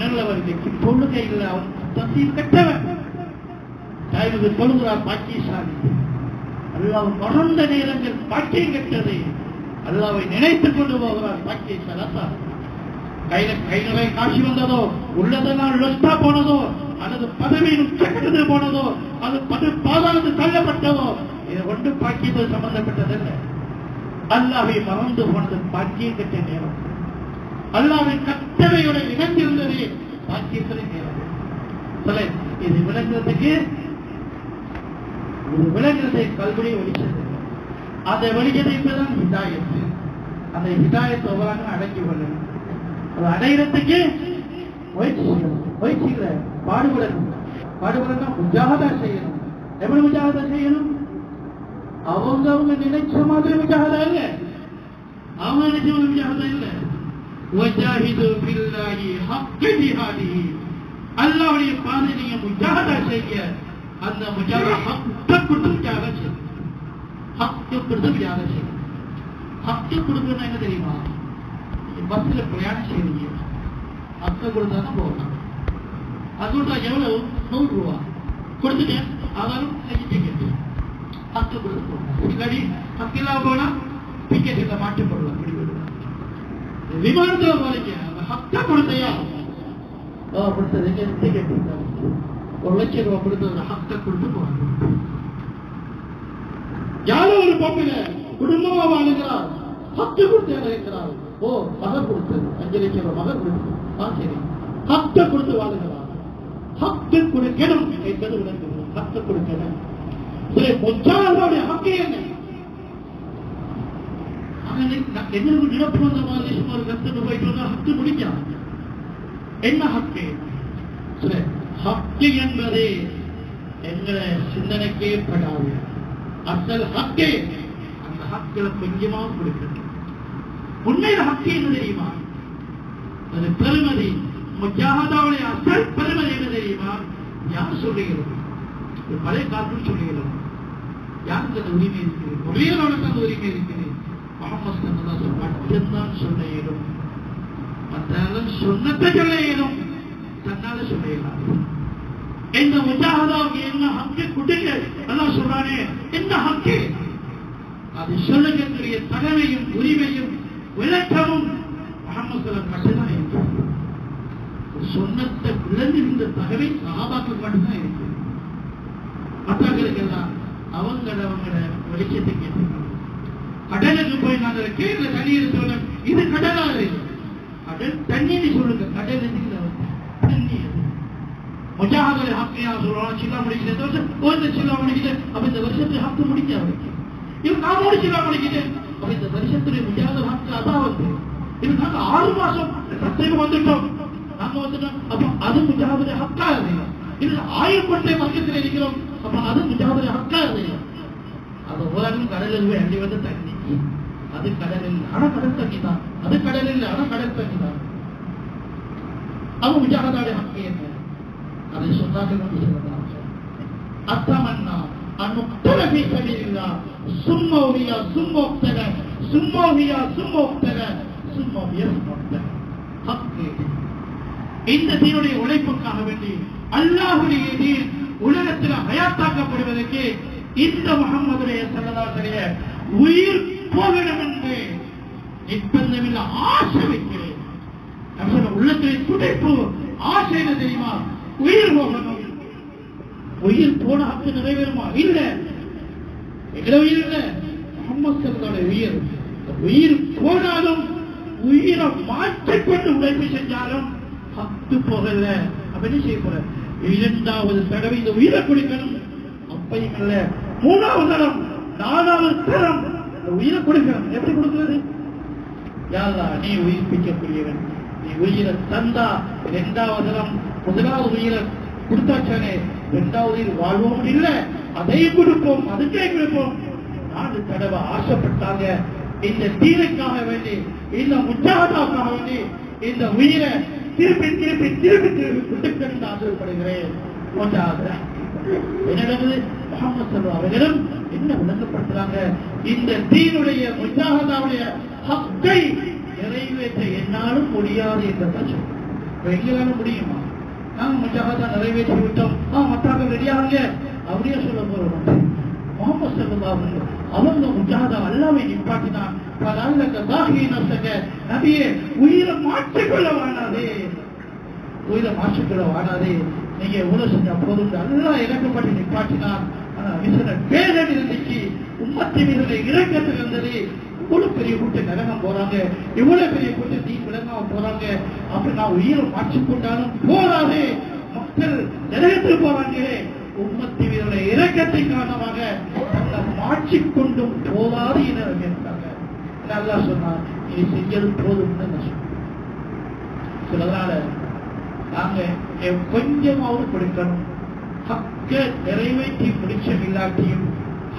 நல்லவர்களுக்கு தொழுகையில் அவர் தந்தையில் கட்டவர். தாய்வுக்கு தொழுகிறார் பாக்கியசாலி. அல்லாஹ் மறந்த நேரங்கள் பாக்கியம் கட்டது. அல்லாஹ்வை நினைத்துக் கொண்டு போகிறார் பாக்கியசாலி. கை நிறைய காட்சி வந்ததோ, உள்ளதெல்லாம் லொஸ்டா போனதோ, அல்லது பதவியில் உச்சக்கட்டது போனதோ, அது பாதாளத்து தள்ளப்பட்டதோ, இது ஒன்று பாக்கியத்தோடு சம்பந்தப்பட்டதல்ல. அல்லாஹ்வை மறந்து போனது பாக்கியம் கட்ட நேரம். அல்லாஹ்வின் கட்டளையோட இணைந்திருந்தது பாக்கியத்திலே நேரம். சொல்ல இது விளங்குறதுக்கு ஒரு விளங்குறதை கல்வியை வெளிச்சது. அதை வெளிச்சதை இப்பதான் ஹிதாயத்து. அந்த ஹிதாயத்தை ஒவ்வொரு அடங்கி கொள்ளணும். அதை அடைகிறதுக்கு முயற்சிகளை பாடுபடணும். பாடுபடணும், முஜாஹதா செய்யணும். எப்படி முஜாஹதா செய்யணும்? அவங்க நினைச்ச மாதிரி முஜாஹதா இல்ல, அவங்க நினைச்ச மாதிரி முஜாஹதா இல்ல. வஜாஹிது பில்லாஹி ஹக்க ஜிஹாதிஹி, அல்லாஹ்வுடைய பாதையில நீங்க முஜாஹதா செய்ய. அந்த முஜாஹதா ஹக்க கொடுத்து முஜாஹதா செய்ய. ஹக்க கொடுத்து முஜாஹதா செய்ய. ஹக்க கொடுக்கணும் என்ன தெரியுமா? பஸ்ல பிரயாணம் செய்யறீங்க, ஹக்க கொடுத்தா தான் போகணும். அது கொடுத்தா எவ்வளவு? 100 ரூபா கொடுத்துட்டேன். ஆனாலும் டிக்கெட் ஹக்கு கொடுத்து போகணும். இல்லாடி ஹக்கில்லா போனா டிக்கெட் மாற்றி போடலாம். விமானத்துல போறீங்க, அந்த ஹக்க கொடுத்தையா கொடுத்தது டிக்கெட் 1 லட்சம் ரூபாய் கொடுத்தது ஹக்க கொடுத்து போகணும். யாரோ ஒரு பொம்பளை குடும்பமா வாழுகிறார், ஹக்கு கொடுத்து இருக்கிறார். ஓ மகன் கொடுத்தது 5 லட்சம் ரூபாய் மகன் கொடுத்தது. சரி, ஹக்க கொடுத்து வாழுகிறார். ஹக்கு கொடுக்கணும் என்பது உணர்ந்து ஹக்கு கொடுக்கணும். முஜாஹிதுடைய ஹக்கு என்ன? எங்களுக்கு நிரப்பு வந்த மாதிரி சுமார் கத்துட்டு போயிட்டு வந்தா ஹக்கு முடிக்கலாம். என்ன ஹக்கு? ஹக்கு என்பது எங்களை சிந்தனைக்கே படாது. அசல் ஹக்கு அந்த ஹக்கில் கொஞ்சமா கொடுக்கணும். உண்மையில ஹக்கு என்ன தெரியுமா? அது பெருமதி. முஜாஹிதுடைய அசல் பெருமதி என்ன தெரியுமா? யார் சொல்லுகிறது? பழைய காலத்தில் சொல்லுகிறோம். யாருக்கு அந்த உரிமை இருக்கிறது? உரியவனுக்கு அந்த உரிமை இருக்கிறது. முஹம்மது ஸல்லல்லாஹு அலைஹி வஸல்லம் மட்டும்தான் சொல்ல இயலும். மற்றவர்கள் சொன்னதை சொல்ல இயலும், தன்னால சொல்ல இயலாது. இந்த முஜாஹிதாவுக்கு என்ன ஹக்கு கொடுங்க? அல்லாஹ் சொல்றானே, என்ன ஹக்கு? அது சொல்லுகின்ற தகமையும் உரிமையும் விளக்கமும் முஹம்மது ஸல்லல்லாஹு அலைஹி வஸல்லம் மட்டும்தான் இருக்கிறது. சொன்னத்தை விளங்குகின்ற தகவை சஹாபாக்கள் மட்டும்தான் இருக்கு. மற்றவர்களுக்கெல்லாம் அவங்கள வெளிச்சத்தை கேட்டுக்கணும். கடலுக்கு போய் நாங்கள் கீழே தண்ணீர் சொல்ல, இது கடலாறு, கடல் தண்ணீர் சொல்லுங்க. கடல் தண்ணீர் முஜாஹிதுடைய ஹக்கையா சொல்றாங்க. சில்லா முடிக்கிறது சில்லா முடிக்குது. அப்ப இந்த வருஷத்துல ஹக்கு முடிக்க அவருக்கு இவன் நான் முடிச்சில்லா முடிக்குது. அப்ப இந்த வருஷத்துடைய முஜாஹிது ஹக்கு அதான் வந்து இது நாங்க 6 மாசம் சத்தியம் வந்துட்டோம், நாங்க வந்துட்டோம். அப்ப அது முஜாஹிதுடைய ஹக்கா இல்லையா? இது 1000 கொண்டை மர்க்கத்தில் இருக்கிறோம். அப்ப அது முஜாஹிதுடைய ஹக்கா இல்லையா? அது உலகம் கடலில் போய் அள்ளி வந்து தண்ணி, அது கடல் இல்லை ஆனா கடல் தண்ணி தான். அது கடல் இல்லை ஆனா கடல் தண்ணி தான். அது முஜாஹிதுடைய ஹக்கு என்ன? அதை சொன்னார்கள். அத்தமன்னா அன்னுக்தலபி சபீலில்லா சும்மௌரியா சும்மௌக்தல சும்மௌரியா சும்மௌக்தல சும்மௌரியா சும்மௌக்தல. ஹக்கு இந்த தீனுடைய உழைப்புக்காக வேண்டி அல்லாஹ்வுடைய தீன் உலகத்தில் ஹயாத்தாக்கப்படுவதற்கு இந்த முஹம்மதுடைய ஸல்லல்லாஹு அலைஹி வஸல்லம் உயிர் போகணும் என்று நிர்பந்தமில்லை, ஆசை வைக்கிறேன். உள்ளத்தில் துடைப்பு ஆசை என்ன தெரியுமா? உயிர் போகணும். உயிர் போன ஹக்கு நிறைவேறுமா? இல்ல, எங்களை உயிர் இல்ல, முஹம்மது ஸல்லல்லாஹு அலைஹி உயிர். உயிர் போனாலும் உயிரை மாற்றிக்கொண்டு உழைப்பு செஞ்சாலும் ஹக்கு போகல. அப்ப என்ன செய்ய போற? 2வது தடவை இந்த உயிரை கொடுக்கணும். அப்பையும் இல்ல, 3வது தரம் 4வது தரம் உயிரை கொடுக்கணும். எப்படி கொடுக்கிறது? யா அல்லாஹ், நீ உயிர்ப்பிக்கக்கூடியவன், நீ உயிரை தந்தா 2வது தரம் 1வது உயிரை கொடுத்தாச்சானே, 2வது உயிர் வாழ்வோம் இல்ல, அதையும் கொடுப்போம், அதுக்கே கொடுப்போம். 4 தடவை ஆசைப்பட்டாங்க. இந்த தீனுக்காக வேண்டி, இந்த முஜாஹிதாவுக்காக வேண்டி இந்த உயிரை திருப்பி திருப்பி திருப்பி திருப்பி கொடுக்கணும்னு ஆசைப்படுகிறேன். என்ன முஹம்மது ஸல்லல்லாஹு அலைஹி வஸல்லம் என்ன விளங்கப்படுத்துறாங்க? இந்த தீனுடைய முஜாஹிதாவுடைய ஹக்கை நிறைவேற்ற என்னாலும் முடியாது என்றதான் சொல்றோம். எங்களால முடியுமா? நாங்க முஜாஹிதா நிறைவேற்றி விட்டோம், மற்றவர்கள் ரெடியாங்க அப்படியே சொல்ல போறோம். முஹம்மது ஸல்லல்லாஹு அலைஹி வஸல்லம் அவங்க முஜாஹிதா அல்லாஹ்வை நிப்பாட்டினான். நபியே, உயிரை மாற்றிக்கொள்ள வாடாதே, உயிரை மாற்றிக்கொள்ள வாடாதே, நீங்க எவ்வளவு செஞ்சா போதும் அல்லாஹ் இறக்கப்பட்டு நிப்பாட்டினான். ஆனா பேரன் இருந்துச்சு, உம்மத்தின் மீது இறக்கத்தில் இருந்தது. இவ்வளவு பெரிய கூட்டம் நரகம் போறாங்க, இவ்வளவு பெரிய கூட்டம் தீ விளங்காம போறாங்க, அப்படி நான் உயிரை மாற்றிக்கொண்டாலும் போராது, மக்கள் நரகத்தில் போறாங்களே, உம்மத்தினுடைய இரக்கத்தை காரணமாக தன்னை மாற்றிக்கொண்டும் போதாது என கேட்டாங்க. நல்லா சொன்னார், இது செஞ்சது போதும். அதனால நாங்க கொஞ்சமாவது கொடுக்கணும். ஹக்க நிறைவேற்றி முடிச்சம் இல்லாட்டியும்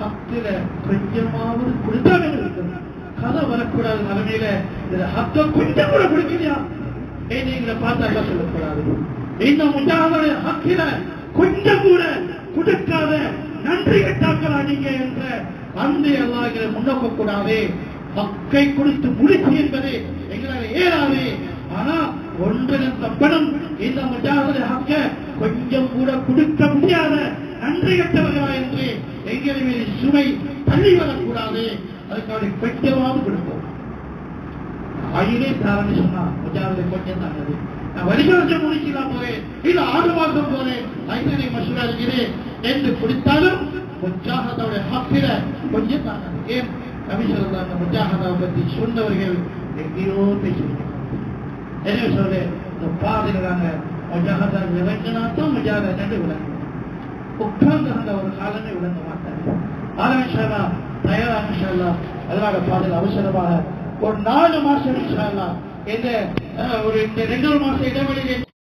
ஹக்கில கொஞ்சமாவது கொடுத்தாங்க இருக்கணும். கதை வரக்கூடாது நிலைமையில ஹக்க கொஞ்சம் கூட கொடுக்கலையா நீங்களை பார்த்தா சொல்லக்கூடாது. இந்த முன்னாவது ஹக்கில கொஞ்சம் கூட கொடுக்காத நன்றி கட்டாக்களா நீங்க என்ற அந்த எல்லாங்களை முன்னோக்க கூடாது. ஹக்கை கொடுத்து முடிச்சு என்பது எங்களால் ஏறாது. ஆனா ஒன்றிணைந்த பணம் இந்த முஜாஹித் ஹக்க கொஞ்சம் கூட கொடுக்க முடியாத நன்றி கட்டவர்களா என்று எங்களை மீது சுமை தள்ளி வரக்கூடாது. அதுக்காக கொஞ்சமாவது கொடுப்போம். அயிலே தாரன்னு சொன்னா முஜாஹித் கொஞ்சம் தானது. நான் வருஷம் முடிக்கலாம் போறேன், இல்ல 6 மாசம் போறேன், ஐநரை மசூரா இருக்கிறேன் என்று கொடுத்தாலும் முஜாஹிதோட ஹக்கில கொஞ்சம் தானது. ஏன் நபி ஸல்லல்லாஹு அலைஹி வஸல்லம் முஜாஹிதை பற்றி சொன்னவர்கள் எங்கேயோ பேசியிருக்கிறார். என்ன சொல்ல இந்த பாதுகாங்க முஜாஹிதா விளங்கினாத்தான் முஜாஹிதா என்று விளங்கும். உட்கார்ந்து அந்த ஒரு காலமே விளங்க மாட்டாங்க. ஆனா தயாராக இன்ஷா அல்லாஹ் அதனால பாதுகாப்பு அவசரமாக ஒரு 4 மாசம் இன்ஷா அல்லாஹ் இந்த ஒரு 2 மாசம் இடைவெளியில்